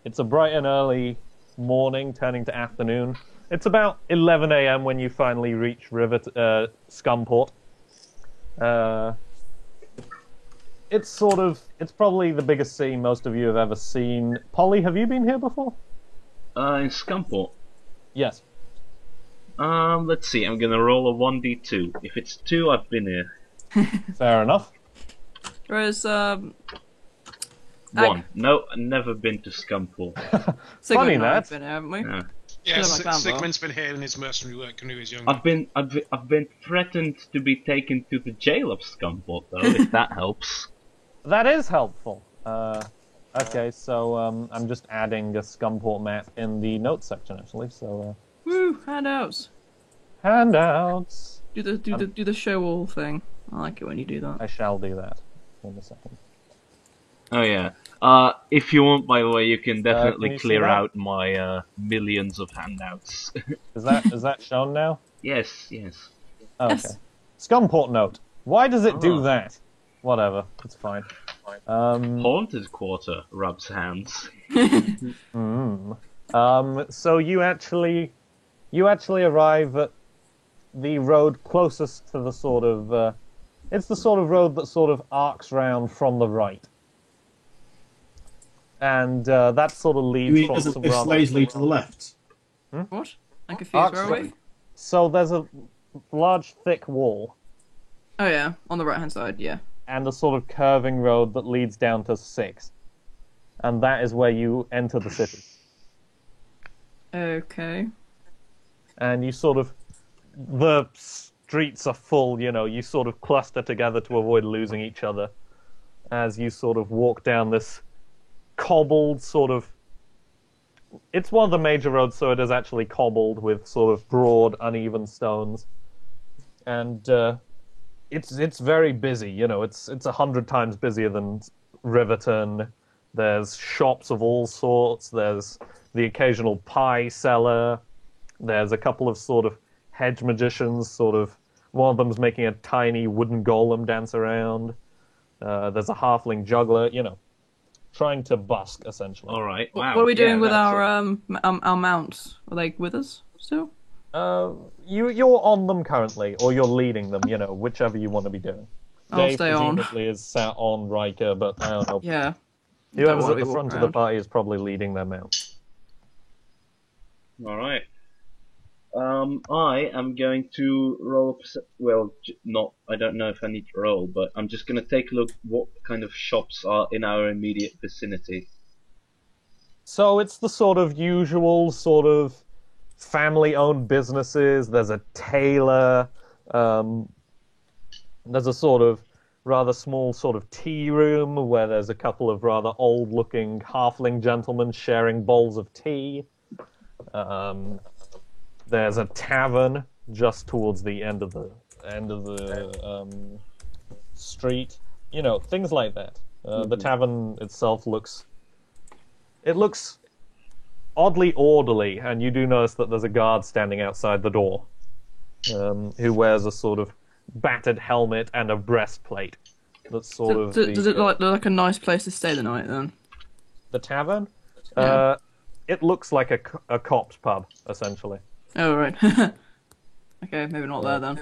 it's a bright and early morning, turning to afternoon. It's about 11 a.m. when you finally reach Scumport. It's probably the biggest sea most of you have ever seen. Polly, have you been here before? In Scumport. Yes. Let's see. I'm gonna roll a 1d2. If it's 2, I've been here. Fair enough. Whereas, 1. No, I've never been to Scumport. Funny and I have that. been here, haven't we? Yeah. Yeah, Still my grandpa. Sigmund's been here in his mercenary work when he was younger. I've been threatened to be taken to the jail of Scumport, though. If that helps. That is helpful. Okay, so I'm just adding a Scumport map in the notes section, actually. So Woo, handouts. handouts. Do the show all thing. I like it when you do that. I shall do that in a second. Oh yeah. If you want, by the way, you can definitely can you see clear that? out my millions of handouts. Is that shown now? yes. Oh, okay. Yes. Scumport note. Why does it do Oh. that? Whatever, it's fine. Haunted Quarter rubs hands. So you actually arrive at the road closest to the sort of. It's the sort of road that sort of arcs round from the right. And that sort of You leads mean from as some if rather... slaves lead to the left? What? I'm confused. Arcs Where are we? So there's a large, thick wall Oh yeah, on the right hand side. Yeah. and a sort of curving road that leads down to 6. And that is where you enter the city. Okay. And you sort of... The streets are full, you know, you sort of cluster together to avoid losing each other as you sort of walk down this cobbled sort of... It's one of the major roads, so it is actually cobbled with sort of broad, uneven stones. And it's very busy, you know, it's 100 times busier than Riverton. There's shops of all sorts, there's the occasional pie seller, there's a couple of sort of hedge magicians, sort of, one of them's making a tiny wooden golem dance around. There's a halfling juggler, you know, trying to busk, essentially. All right. Wow. What are we doing yeah, with that's our mounts? Are they with us still? You're on them currently, or you're leading them, you know, whichever you want to be doing. I'll Dave stay on. presumably is sat on Riker, but I don't know. Yeah. Whoever's Don't at the wanna front be of the walking party is probably leading them out. All right. I am going to roll. Well, not. I don't know if I need to roll, but I'm just going to take a look what kind of shops are in our immediate vicinity. So it's the sort of usual sort of family-owned businesses. There's a tailor. There's a sort of rather small sort of tea room where there's a couple of rather old-looking halfling gentlemen sharing bowls of tea. There's a tavern just towards the end of the street. You know, things like that. The tavern itself looks oddly orderly, and you do notice that there's a guard standing outside the door, who wears a sort of battered helmet and a breastplate. That's sort of Does it look like a nice place to stay the night then? the tavern. Yeah. It looks like a cop's pub, essentially. Oh right. Okay, maybe not there then.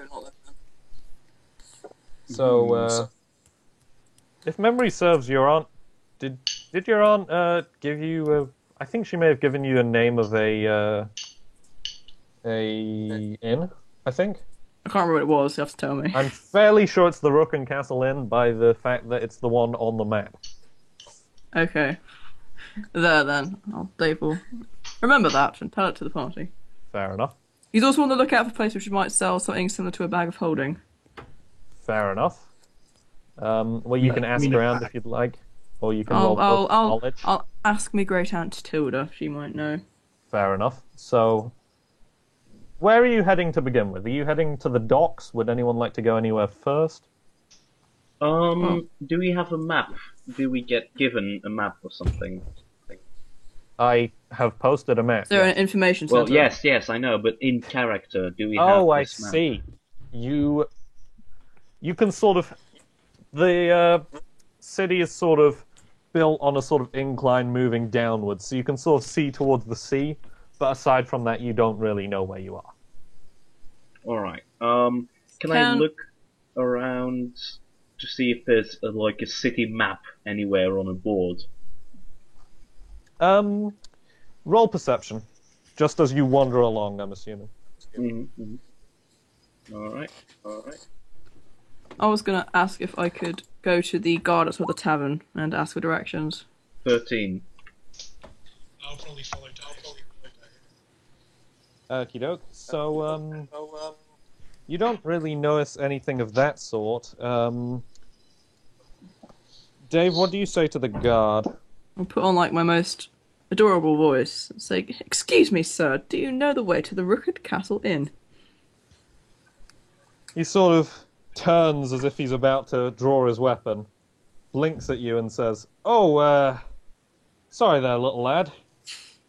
So, if memory serves, your aunt did your aunt give you? I think she may have given you a name of a inn. I think. I can't remember what it was. You have to tell me. I'm fairly sure it's the Rook and Castle Inn by the fact that it's the one on the map. Okay. There then. Dave will Remember that and tell it to the party. Fair enough. He's also on the lookout for a place which might sell something similar to a bag of holding. Fair enough. Well, you can ask around if you'd like, or you can roll knowledge. I'll ask me great aunt Tilda. She might know. Fair enough. So, where are you heading to begin with? Are you heading to the docks? Would anyone like to go anywhere first? Do we have a map? Do we get given a map or something? I have posted a map. Is there an information center? Well, yes, I know, but in character, do we have Oh, I this map? see. You can sort of... The city is sort of built on a sort of incline moving downwards, so you can sort of see towards the sea, but aside from that, you don't really know where you are. Alright. Can I look around to see if there's a city map anywhere on a board? Roll perception. Just as you wander along, I'm assuming. Alright. I was going to ask if I could go to the guard outside the tavern and ask for directions. 13. I'll probably follow Dave. Okie doke. So, you don't really notice anything of that sort. Dave, what do you say to the guard? I'll put on my most adorable voice and say, "Excuse me, sir, do you know the way to the Rooked Castle Inn?" He sort of turns as if he's about to draw his weapon, blinks at you and says, "Oh, sorry there, little lad.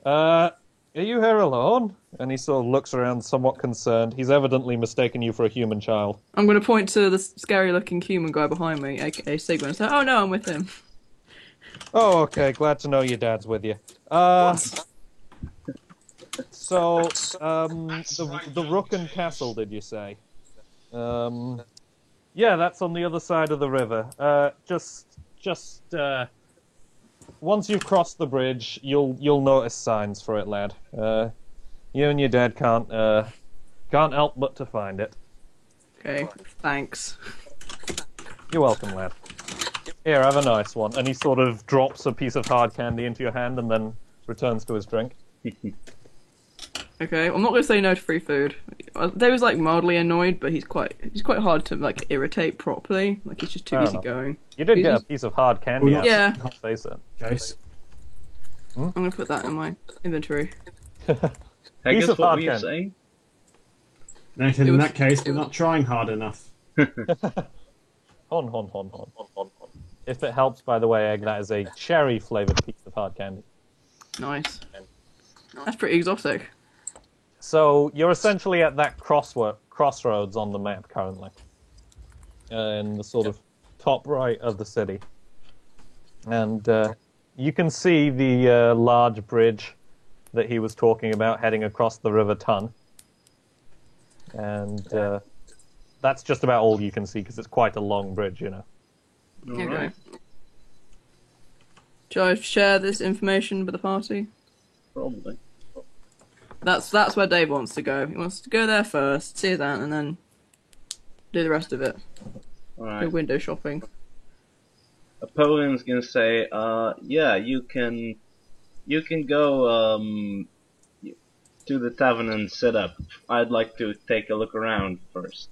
Are you here alone?" And he sort of looks around somewhat concerned. He's evidently mistaken you for a human child. I'm going to point to the scary-looking human guy behind me, aka Sigma, and say, "Oh no, I'm with him." Oh, okay, glad to know your dad's with you. So, the Rooken Castle, did you say? Yeah, that's on the other side of the river. Just once you've crossed the bridge, you'll notice signs for it, lad. You and your dad can't help but to find it. Okay, thanks. You're welcome, lad. Here, have a nice one. And he sort of drops a piece of hard candy into your hand and then returns to his drink. Okay, I'm not going to say no to free food. They was mildly annoyed, but he's quite hard to irritate properly. He's just too Fair enough. easygoing. You did get a piece of hard candy. Yeah. Yeah. Let's face it. Case. I'm going to put that in my inventory. Haggis, of what hard were you candy. saying? Nathan, in that case, we're not trying hard enough. Hon. If it helps, by the way, Egg, that is a cherry-flavoured piece of hard candy. Nice. That's pretty exotic. So, you're essentially at that crossroads on the map currently. In the sort of top right of the city. And you can see the large bridge that he was talking about heading across the River Tun. And that's just about all you can see, because it's quite a long bridge, you know. Okay. Alright. Shall I share this information with the party? Probably. That's where Dave wants to go. He wants to go there first, see that, and then do the rest of it. Go Alright. window shopping. Napoleon's gonna say, yeah, you can go, to the tavern and set up. I'd like to take a look around first.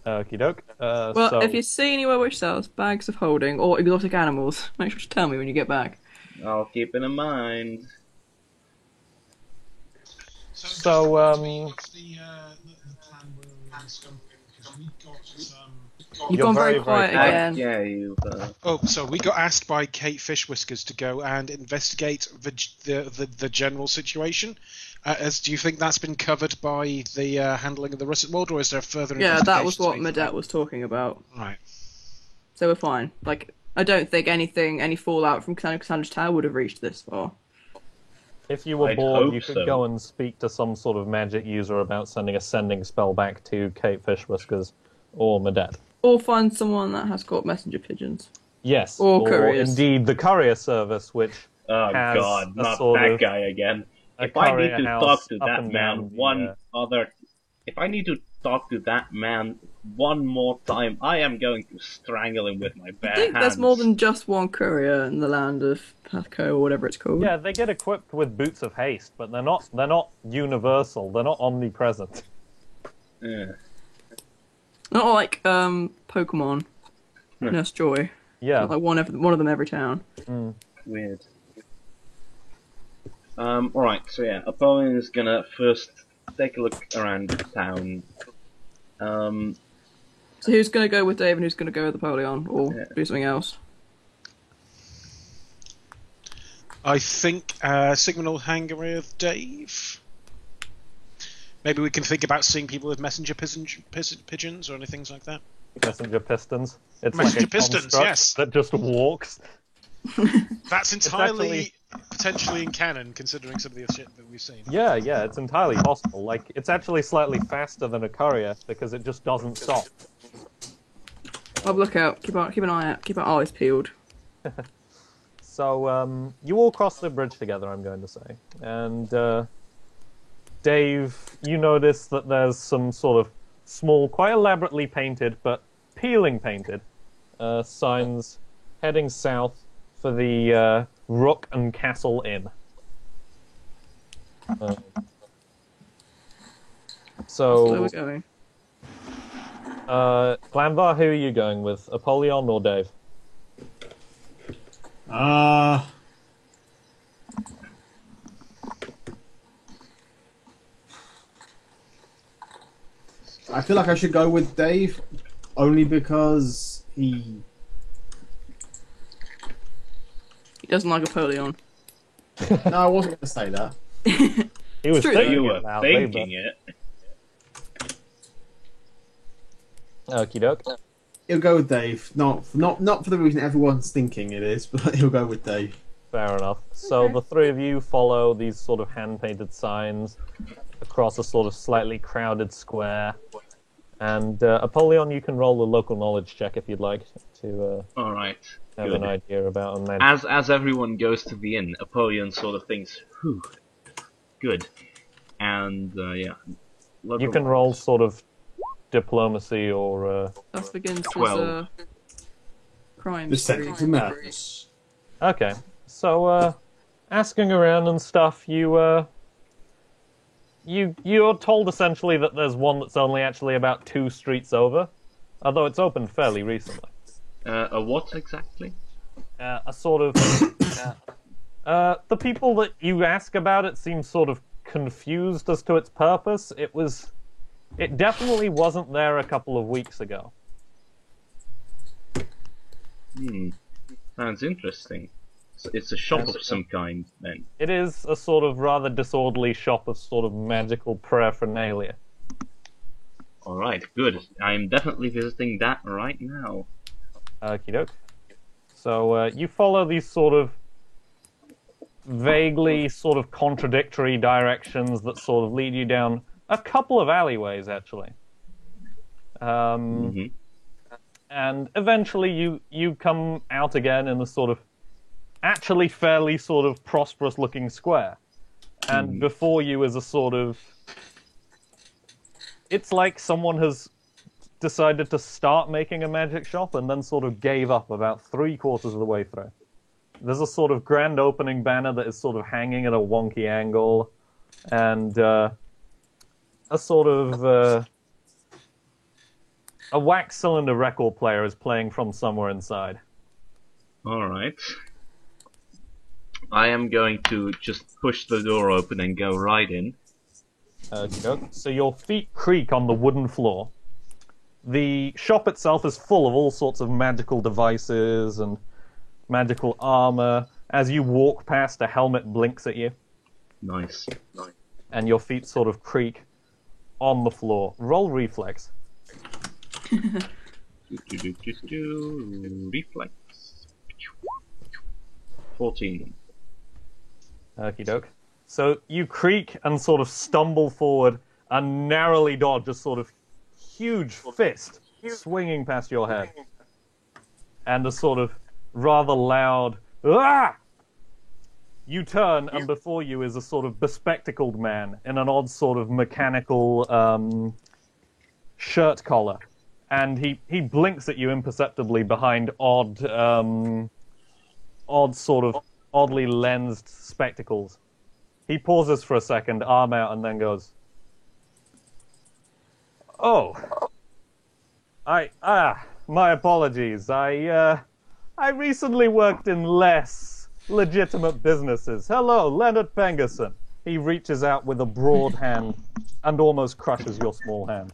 Okie doke. Well, so, if you see anywhere which sells bags of holding or exotic animals, make sure to tell me when you get back. I'll keep it in mind. So, what's the plan with Scum? Because we got You've You're gone very very, very quiet quiet. again. Yeah, you've, so we got asked by Kate Fish Whiskers to go and investigate the general situation. Do you think that's been covered by the handling of the Russet Mold, or is there further? Yeah, that was what investigation to be Medet was talking about. Right. So we're fine. I don't think any fallout from Cassandra's Tower would have reached this far. if you were I'd bored, hope you could so. go and speak to some sort of magic user about sending a sending spell back to Kate Fish Whiskers or Medet. Or find someone that has got messenger pigeons. Yes, Or couriers. indeed the courier service, which oh has god, a not sort that of- guy again. a If I need courier to house talk to up that and man, down the, if I need to talk to that man one more time, I am going to strangle him with my bare I think hands. there's more than just one courier in the land of Pathco or whatever it's called. Yeah, they get equipped with boots of haste, but they're not universal. They're not omnipresent. Yeah. Not like Pokemon. Nurse Joy. Yeah. Like one of them every town. Weird. Alright, so yeah, Apollyon is gonna first take a look around the town. So who's going to go with Dave and who's going to go with Apollyon or Yeah. do something else? I think Sigmund will hang with Dave. Maybe we can think about seeing people with messenger pigeons or anything like that. Messenger pistons. It's Messenger like a pistons, construct yes. that just walks. That's entirely actually- potentially in canon, considering some of the shit that we've seen. Yeah, it's entirely possible. Like, it's actually slightly faster than a courier because it just doesn't stop. Have a look out. Keep an eye out. Keep our eyes peeled. So, you all cross the bridge together, I'm going to say. And, Dave, you notice that there's some sort of small, quite elaborately painted, but peeling painted, signs heading south for the, Rook and Castle Inn. So we're So, going. Glanvar, who are you going with? Apollyon or Dave? I feel like I should go with Dave, only because he. He doesn't like Apollyon. No, I wasn't going to say that. He was true, thinking You it were loudly, thinking it. but... Okie doke. He'll go with Dave. Not for the reason everyone's thinking it is, but he'll go with Dave. Fair enough. So the three of you follow these sort of hand-painted signs across a sort of slightly crowded square. And Apollyon, you can roll a local knowledge check if you'd like to Alright. have Good. an idea about a magic. As everyone goes to the inn, Apollyon sort of thinks, whew, good. And, yeah. You can roll sort of diplomacy or... Thus begins 12. his crime The spree. sentence of madness. Okay. So, asking around and stuff, you're told essentially that there's one that's only actually about 2 streets over, although it's opened fairly recently. A what exactly? A sort of... the people that you ask about it seem sort of confused as to its purpose. It definitely wasn't there a couple of weeks ago. Sounds interesting. It's a shop of some kind, then. It is a sort of rather disorderly shop of sort of magical paraphernalia. Alright, good. I'm definitely visiting that right now. Okie doke. So you follow these sort of vaguely sort of contradictory directions that sort of lead you down a couple of alleyways, actually. And eventually you come out again in a sort of actually fairly sort of prosperous looking square. And before you is a sort of... It's like someone has decided to start making a magic shop and then sort of gave up about 3/4 of the way through. There's a sort of grand opening banner that is sort of hanging at a wonky angle, and a sort of a wax cylinder record player is playing from somewhere inside. Alright. I am going to just push the door open and go right in. Okay. So your feet creak on the wooden floor. The shop itself is full of all sorts of magical devices and magical armor. As you walk past, a helmet blinks at you, Nice. and your feet sort of creak on the floor. Roll reflex. Reflex. 14. Okie doke. So you creak and sort of stumble forward and narrowly dodge a sort of huge fist swinging past your head. And a sort of rather loud, "Ah!" You turn, and before you is a sort of bespectacled man in an odd sort of mechanical shirt collar and he blinks at you imperceptibly behind odd sort of oddly lensed spectacles. He pauses for a second, arm out, and then goes, "Oh, my apologies. I recently worked in less legitimate businesses. Hello, Leonard Pengerson." He reaches out with a broad hand and almost crushes your small hand.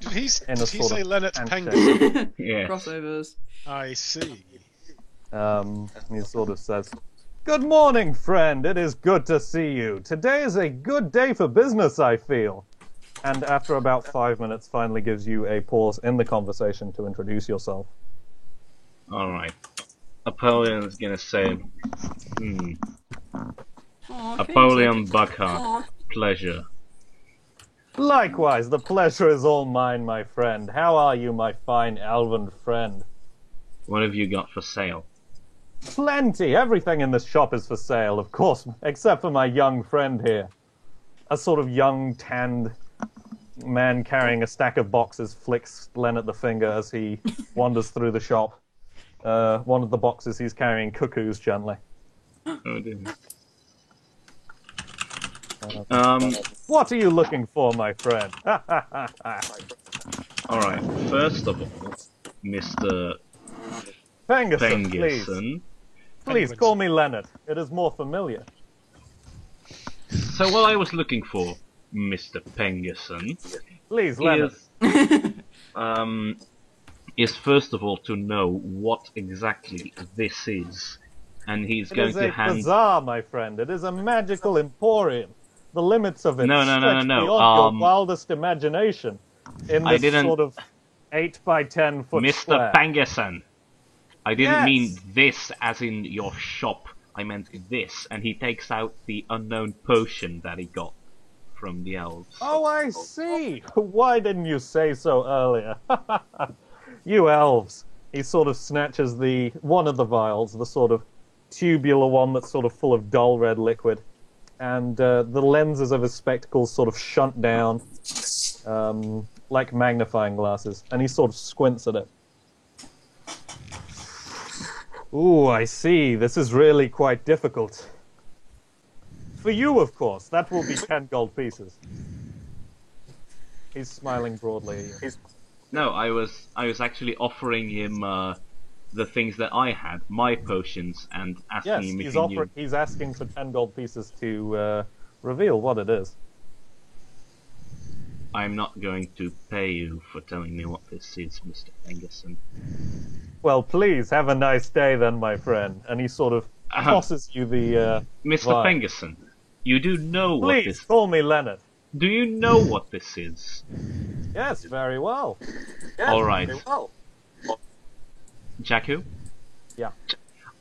Did he In a sort say of Leonard handshake. Penguin? Yeah. Crossovers. I see. He sort of says, "Good morning, friend. It is good to see you. Today is a good day for business, I feel." And after about 5 minutes, finally gives you a pause in the conversation to introduce yourself. Alright. Apollion's gonna say, Aw, Apollyon Buckhart, pleasure. Likewise, the pleasure is all mine, my friend. How are you, my fine elven friend? What have you got for sale? Plenty. Everything in this shop is for sale, of course, except for my young friend here. A sort of young, tanned man carrying a stack of boxes flicks Leonard the finger as he wanders through the shop. One of the boxes he's carrying cuckoos gently. Oh dear. What are you looking for, my friend? Alright, first of all, Mr. Pengerson, please. Pengerson. Please call me Leonard. It is more familiar. So what I was looking for, Mr. Pengerson, Please, Leonard. is first of all to know what exactly this is. And he's It going is to a hand... bazaar, my friend. It is a magical emporium. The limits of it No. stretch beyond your wildest imagination. In I this didn't- sort of 8 by 10 foot Mr. square. Pengerson, I didn't Yes. mean this as in your shop. I meant this. And he takes out the unknown potion that he got from the elves. Oh, I see. Why didn't you say so earlier? You elves. He sort of snatches one of the vials, the sort of tubular one that's sort of full of dull red liquid, and the lenses of his spectacles sort of shunt down like magnifying glasses, and he sort of squints at it. Ooh, I see. This is really quite difficult. For you, of course. That will be 10 gold pieces. He's smiling broadly. No, I was actually offering him the things that I had, my potions, and asking Yes, him if he knew. he's asking for 10 gold pieces to reveal what it is. I'm not going to pay you for telling me what this is, Mr. Pengerson. Well, please, have a nice day then, my friend. And he sort of tosses you the... Mr. vial. Pengerson, you do know what Please, this... call me Leonard. Do you know what this is? Yes, very well. Alright. Jakku? Yeah.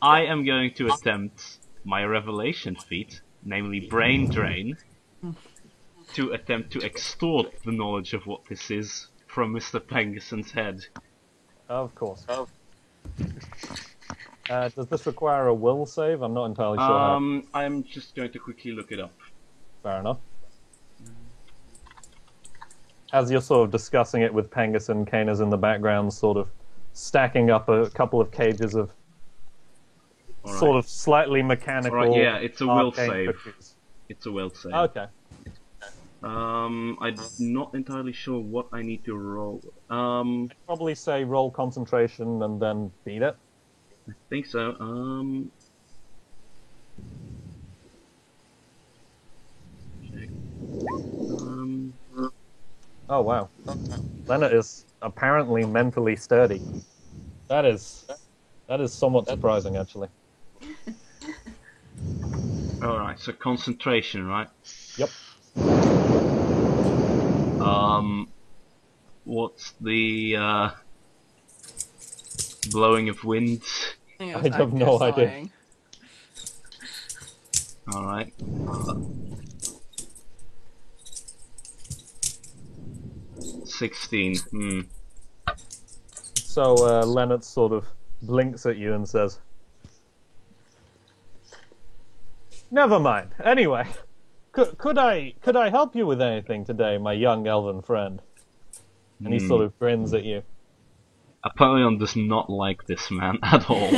I am going to attempt my revelation feat, namely Brain Drain, to attempt to extort the knowledge of what this is from Mr. Pengerson's head. Of course. Does this require a will save? I'm not entirely sure how. I'm just going to quickly look it up. Fair enough. As you're sort of discussing it with Pengerson, Kana's in the background sort of stacking up a couple of cages of Alright. sort of slightly mechanical... Alright, yeah, it's a will arcane save. cookies. It's a will save. Okay. I'm not entirely sure what I need to roll. Probably say roll concentration and then beat it. I think so. Check. Oh, wow. Leonard is apparently mentally sturdy. That is somewhat surprising, actually. Alright, so concentration, right? Yep. What's the, blowing of wind? I I have no idea. sighing. Alright. 16. So Leonard sort of blinks at you and says, "Never mind. Anyway, could I help you with anything today, my young elven friend?" And he sort of grins at you. Apollyon does not like this man at all.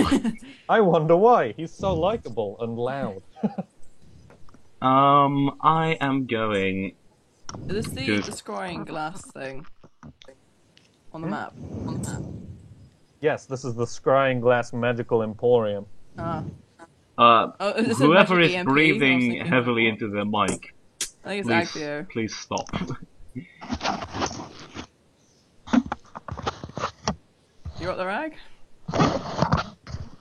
I wonder why. He's so likable and loud. I am going... Is this the Good. scrying glass thing? On the map? Yes, this is the Scrying Glass Magical Emporium. Ah. Is it Whoever Magic is EMP? I was breathing thinking heavily that. into their mic, I think it's please, Accio. please stop. You got the rag?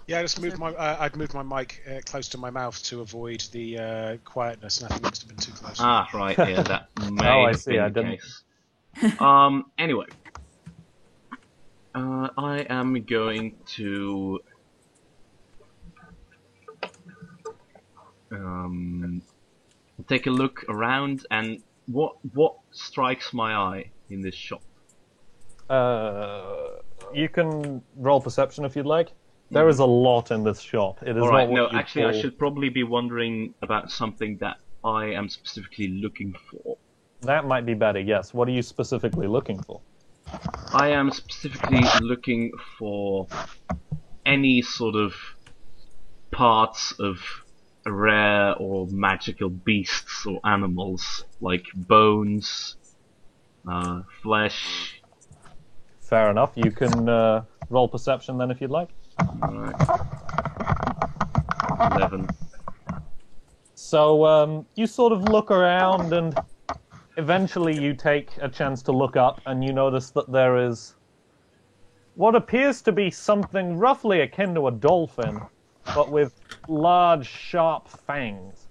Yeah, I just moved I'd moved my mic close to my mouth to avoid the quietness, and I think it must have been too close. Ah, right, yeah, that may Oh, I have see, been I the didn't- case. Anyway. I am going to... take a look around, and what strikes my eye in this shop? You can roll perception if you'd like. There is a lot in this shop. It is Alright, not what no, you'd actually I call- should probably be wondering about something that I am specifically looking for. That might be better, yes. What are you specifically looking for? I am specifically looking for any sort of parts of rare or magical beasts or animals, like bones, flesh. Fair enough. You can roll perception then if you'd like. Alright. 11. So you sort of look around and eventually you take a chance to look up and you notice that there is what appears to be something roughly akin to a dolphin, but with large, sharp fangs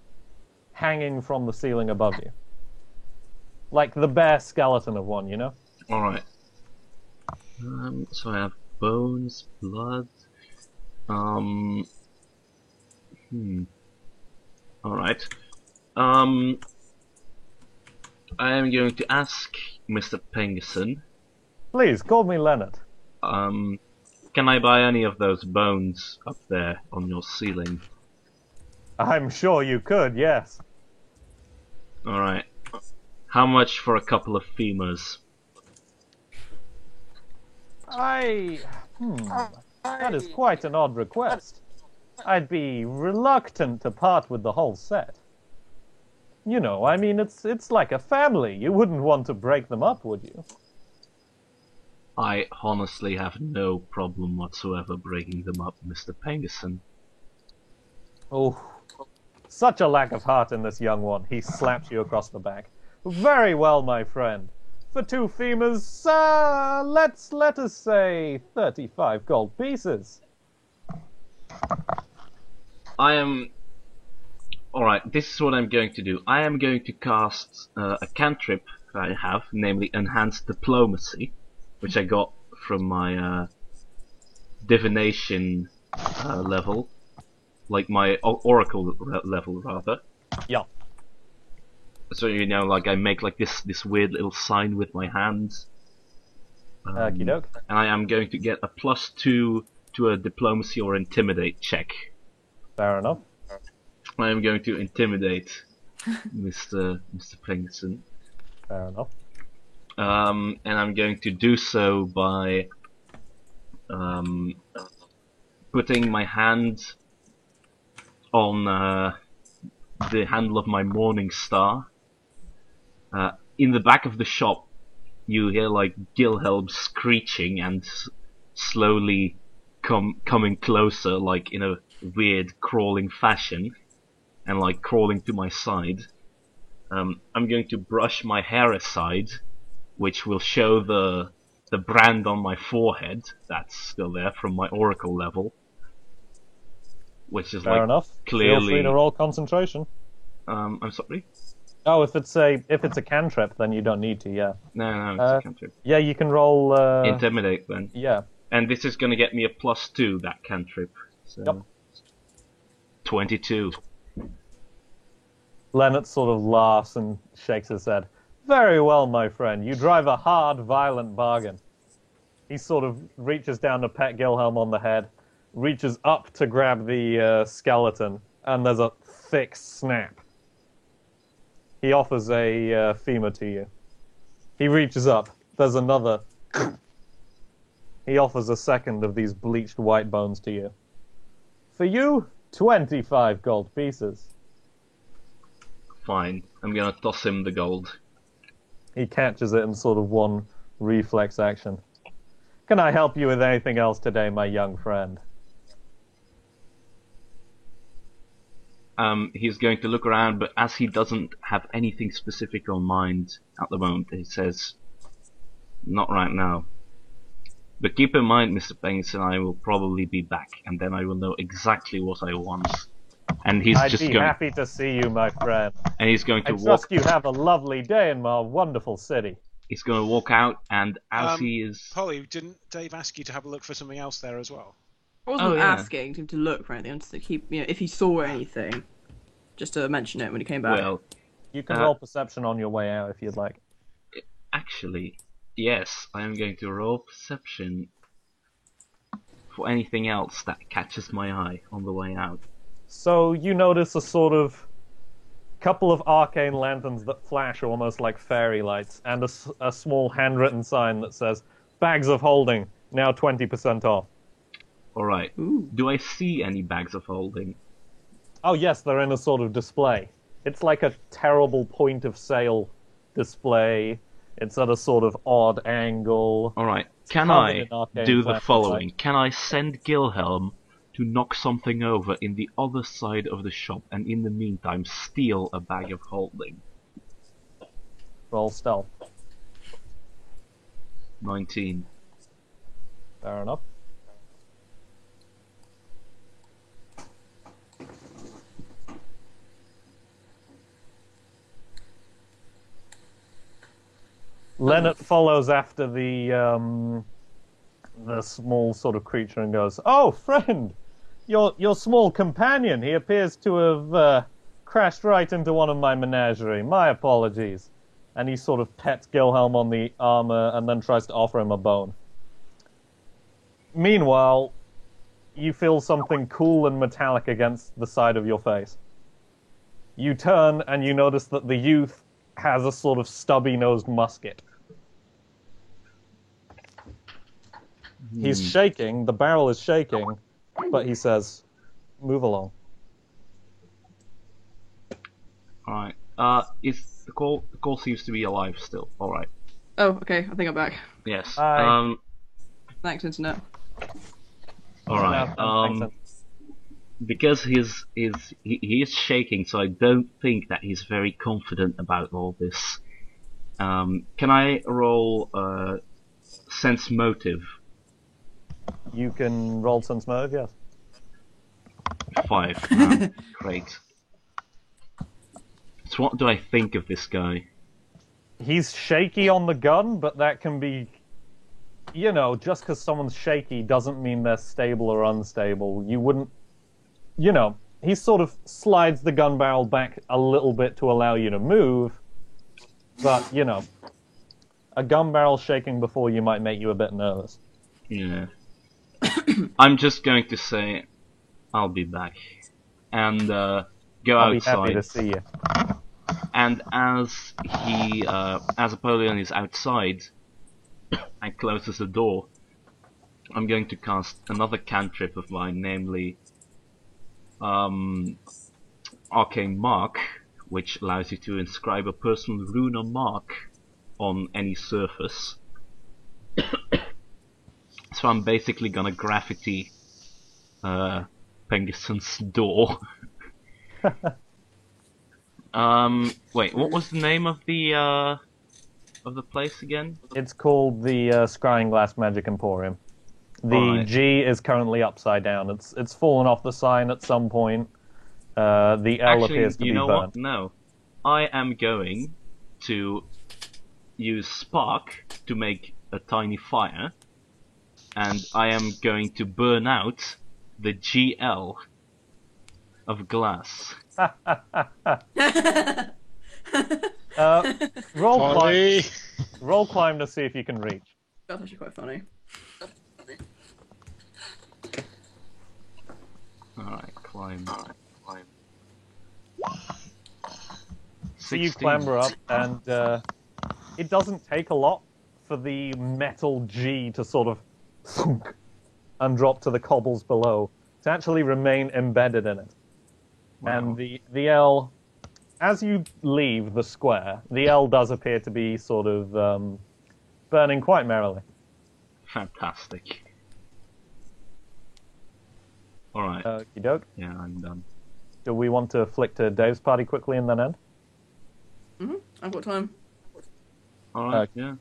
hanging from the ceiling above you. Like the bare skeleton of one, you know? Alright. So I have bones, blood. Alright. I am going to ask Mr. Pengerson, Please, call me Leonard. can I buy any of those bones up there on your ceiling? I'm sure you could, yes. Alright. How much for a couple of femurs? That is quite an odd request. I'd be reluctant to part with the whole set. You know, I mean, it's like a family. You wouldn't want to break them up, would you? I honestly have no problem whatsoever breaking them up, Mr. Pengerson. Oh, such a lack of heart in this young one. He slaps you across the back. Very well, my friend. For 2 femurs, let us say 35 gold pieces. Alright, this is what I'm going to do. I am going to cast a cantrip that I have, namely Enhanced Diplomacy, which I got from my divination level, like my oracle level rather. Yeah. So you know, like I make like this weird little sign with my hands. Okie doke. And I am going to get a +2 to a diplomacy or intimidate check. Fair enough. I am going to intimidate Mr. Pengerson. Fair enough. And I'm going to do so by putting my hand on the handle of my Morning Star. In the back of the shop, you hear like Gilhelm screeching and slowly coming closer, like in a weird crawling fashion, and like crawling to my side. I'm going to brush my hair aside, which will show the brand on my forehead that's still there from my oracle level, which is Fair like enough. clearly. Feel free to roll concentration. I'm sorry. Oh, if it's a cantrip, then you don't need to. Yeah. No, it's a cantrip. Yeah, you can roll. Intimidate then. Yeah. And this is gonna get me a +2, that cantrip. So Yep. 22. Leonard sort of laughs and shakes his head. Very well, my friend. You drive a hard, violent bargain. He sort of reaches down to pat Gilhelm on the head, reaches up to grab the skeleton, and there's a thick snap. He offers a femur to you. He reaches up, There's another. He offers a second of these bleached white bones to you. For you, 25 gold pieces. Fine. I'm gonna toss him the gold. He catches it in sort of one reflex action. Can I help you with anything else today, my young friend? He's going to look around, but as he doesn't have anything specific on mind at the moment, he says, "Not right now. But keep in mind, Mr. Penguin, I will probably be back, and then I will know exactly what I want." And he's I'd just be going. happy to see you, my friend. And he's going I to trust walk. you have a lovely day in my wonderful city. He's going to walk out, and as he is. Polly, didn't Dave ask you to have a look for something else there as well? I wasn't Oh, yeah. asking him to look for anything, just to keep, if he saw anything, just to mention it when he came back. Well, You can roll perception on your way out if you'd like. actually, yes, I am going to roll perception for anything else that catches my eye on the way out. So you notice a sort of couple of arcane lanterns that flash almost like fairy lights, and a small handwritten sign that says, "Bags of holding, now 20% off." Alright, Ooh. do I see any bags of holding? Oh yes, they're in a sort of display. It's like a terrible point of sale display. It's at a sort of odd angle. Alright, can covered I in arcane do the flashlights. following? Can I send Gilhelm to knock something over in the other side of the shop, and in the meantime steal a bag of holding? Roll stealth. 19. Fair enough. Leonard follows after the small sort of creature and goes, "Oh, friend, your small companion. He appears to have crashed right into one of my menagerie. My apologies." And he sort of pets Gilhelm on the armor and then tries to offer him a bone. Meanwhile, you feel something cool and metallic against the side of your face. You turn and you notice that the youth has a sort of stubby-nosed musket. He's shaking, the barrel is shaking, but he says, "Move along." Alright, is the call seems to be alive still. Alright, Oh, okay, I think I'm back. yes. Hi. Thanks, Internet. Alright, because he is shaking, so I don't think that he's very confident about all this. Can I roll sense motive? You can roll sense motive, yes. 5. Great. So what do I think of this guy? He's shaky on the gun, but that can be... just because someone's shaky doesn't mean they're stable or unstable. You wouldn't... he sort of slides the gun barrel back a little bit to allow you to move, but, a gun barrel shaking before you might make you a bit nervous. Yeah. I'm just going to say, I'll be back, and go I'll outside. be happy to see you. And as Apollyon is outside and closes the door, I'm going to cast another cantrip of mine, namely Arcane Mark, which allows you to inscribe a personal rune or mark on any surface. So I'm basically gonna graffiti Pengison's door. Wait, what was the name of the place again? It's called the Scrying Glass Magic Emporium. The Alright. G is currently upside down. It's fallen off the sign at some point. The L Actually, appears to you be know burnt. what? No. I am going to use Spark to make a tiny fire, and I am going to burn out the GL of glass. Roll climb, Polly! roll climb to see if you can reach. That's actually quite funny. Alright, climb. So you 16. clamber up, and it doesn't take a lot for the metal G to sort of thunk and drop to the cobbles below, to actually remain embedded in it. Wow. And the L, as you leave the square, the L does appear to be sort of burning quite merrily. Fantastic. Alright. Okey doke. Yeah, I'm done. Do we want to flick to Dave's party quickly and then end? I've got time. Alright, yeah.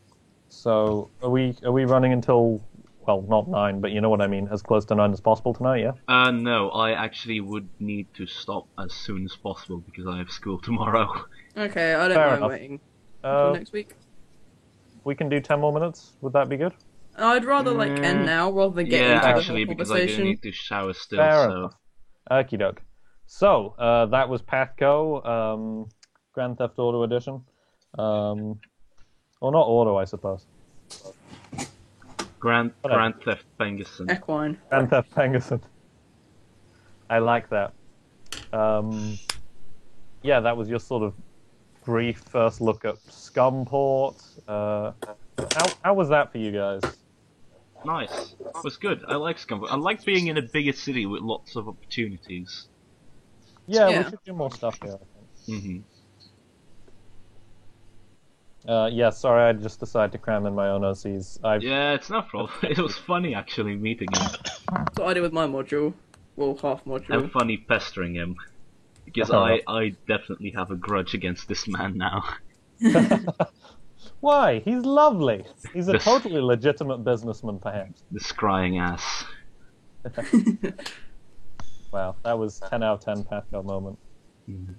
So, are we running until, well, not 9, but you know what I mean, as close to 9 as possible tonight, yeah? No, I actually would need to stop as soon as possible because I have school tomorrow. Okay, I don't Fair mind enough. waiting until Uh, next week. we can do 10 more minutes, would that be good? I'd rather end now rather than get Yeah, into actually, the whole because I do conversation. need to shower still, Fair so... enough. Okie doke. So, that was Pathco, Grand Theft Auto Edition. Or not Auto, I suppose. Grand Whatever. Theft Penguin. Equine. Grand Theft Penguin. I like that. Yeah, that was your sort of brief first look at Scumport. How was that for you guys? Nice. It was good. I like Scum. I like being in a bigger city with lots of opportunities. Yeah, Yeah. we should do more stuff here, I think. Mm-hmm. Yeah, sorry, I just decided to cram in my own OCs. Yeah, it's no problem. It was funny actually meeting him. That's what I did with my module. Well, half module. And funny pestering him. Because I definitely have a grudge against this man now. Why? He's lovely. He's a This- totally legitimate businessman, perhaps. This crying ass. Wow, that was 10 out of 10 Pathco moment. Mhm.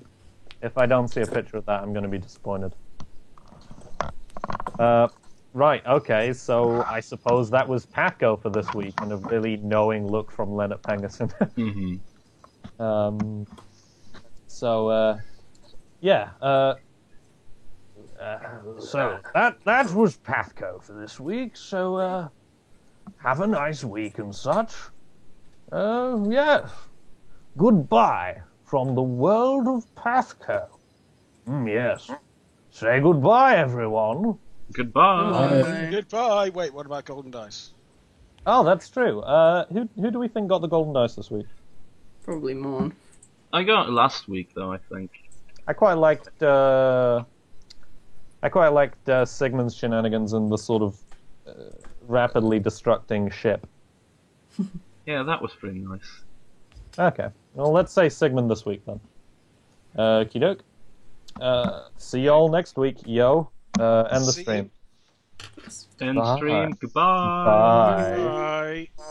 If I don't see a picture of that, I'm going to be disappointed. Right, okay, so I suppose that was Pathco for this week, and a really knowing look from Leonard Pengerson. Mm-hmm. So that was Pathco for this week. So have a nice week and such. Yes. Goodbye from the world of Pathco. Yes. Say goodbye, everyone. Goodbye. Bye. Goodbye. Wait, what about Golden Dice? Oh, that's true. Who do we think got the golden dice this week? Probably Mon. I got it last week though, I think. I quite liked Sigmund's shenanigans and the sort of rapidly destructing ship. Yeah, that was pretty nice. Okay, well, let's say Sigmund this week then. Okie doke. See y'all next week, yo. End the See stream. End Bye. stream. Goodbye. Bye. Bye.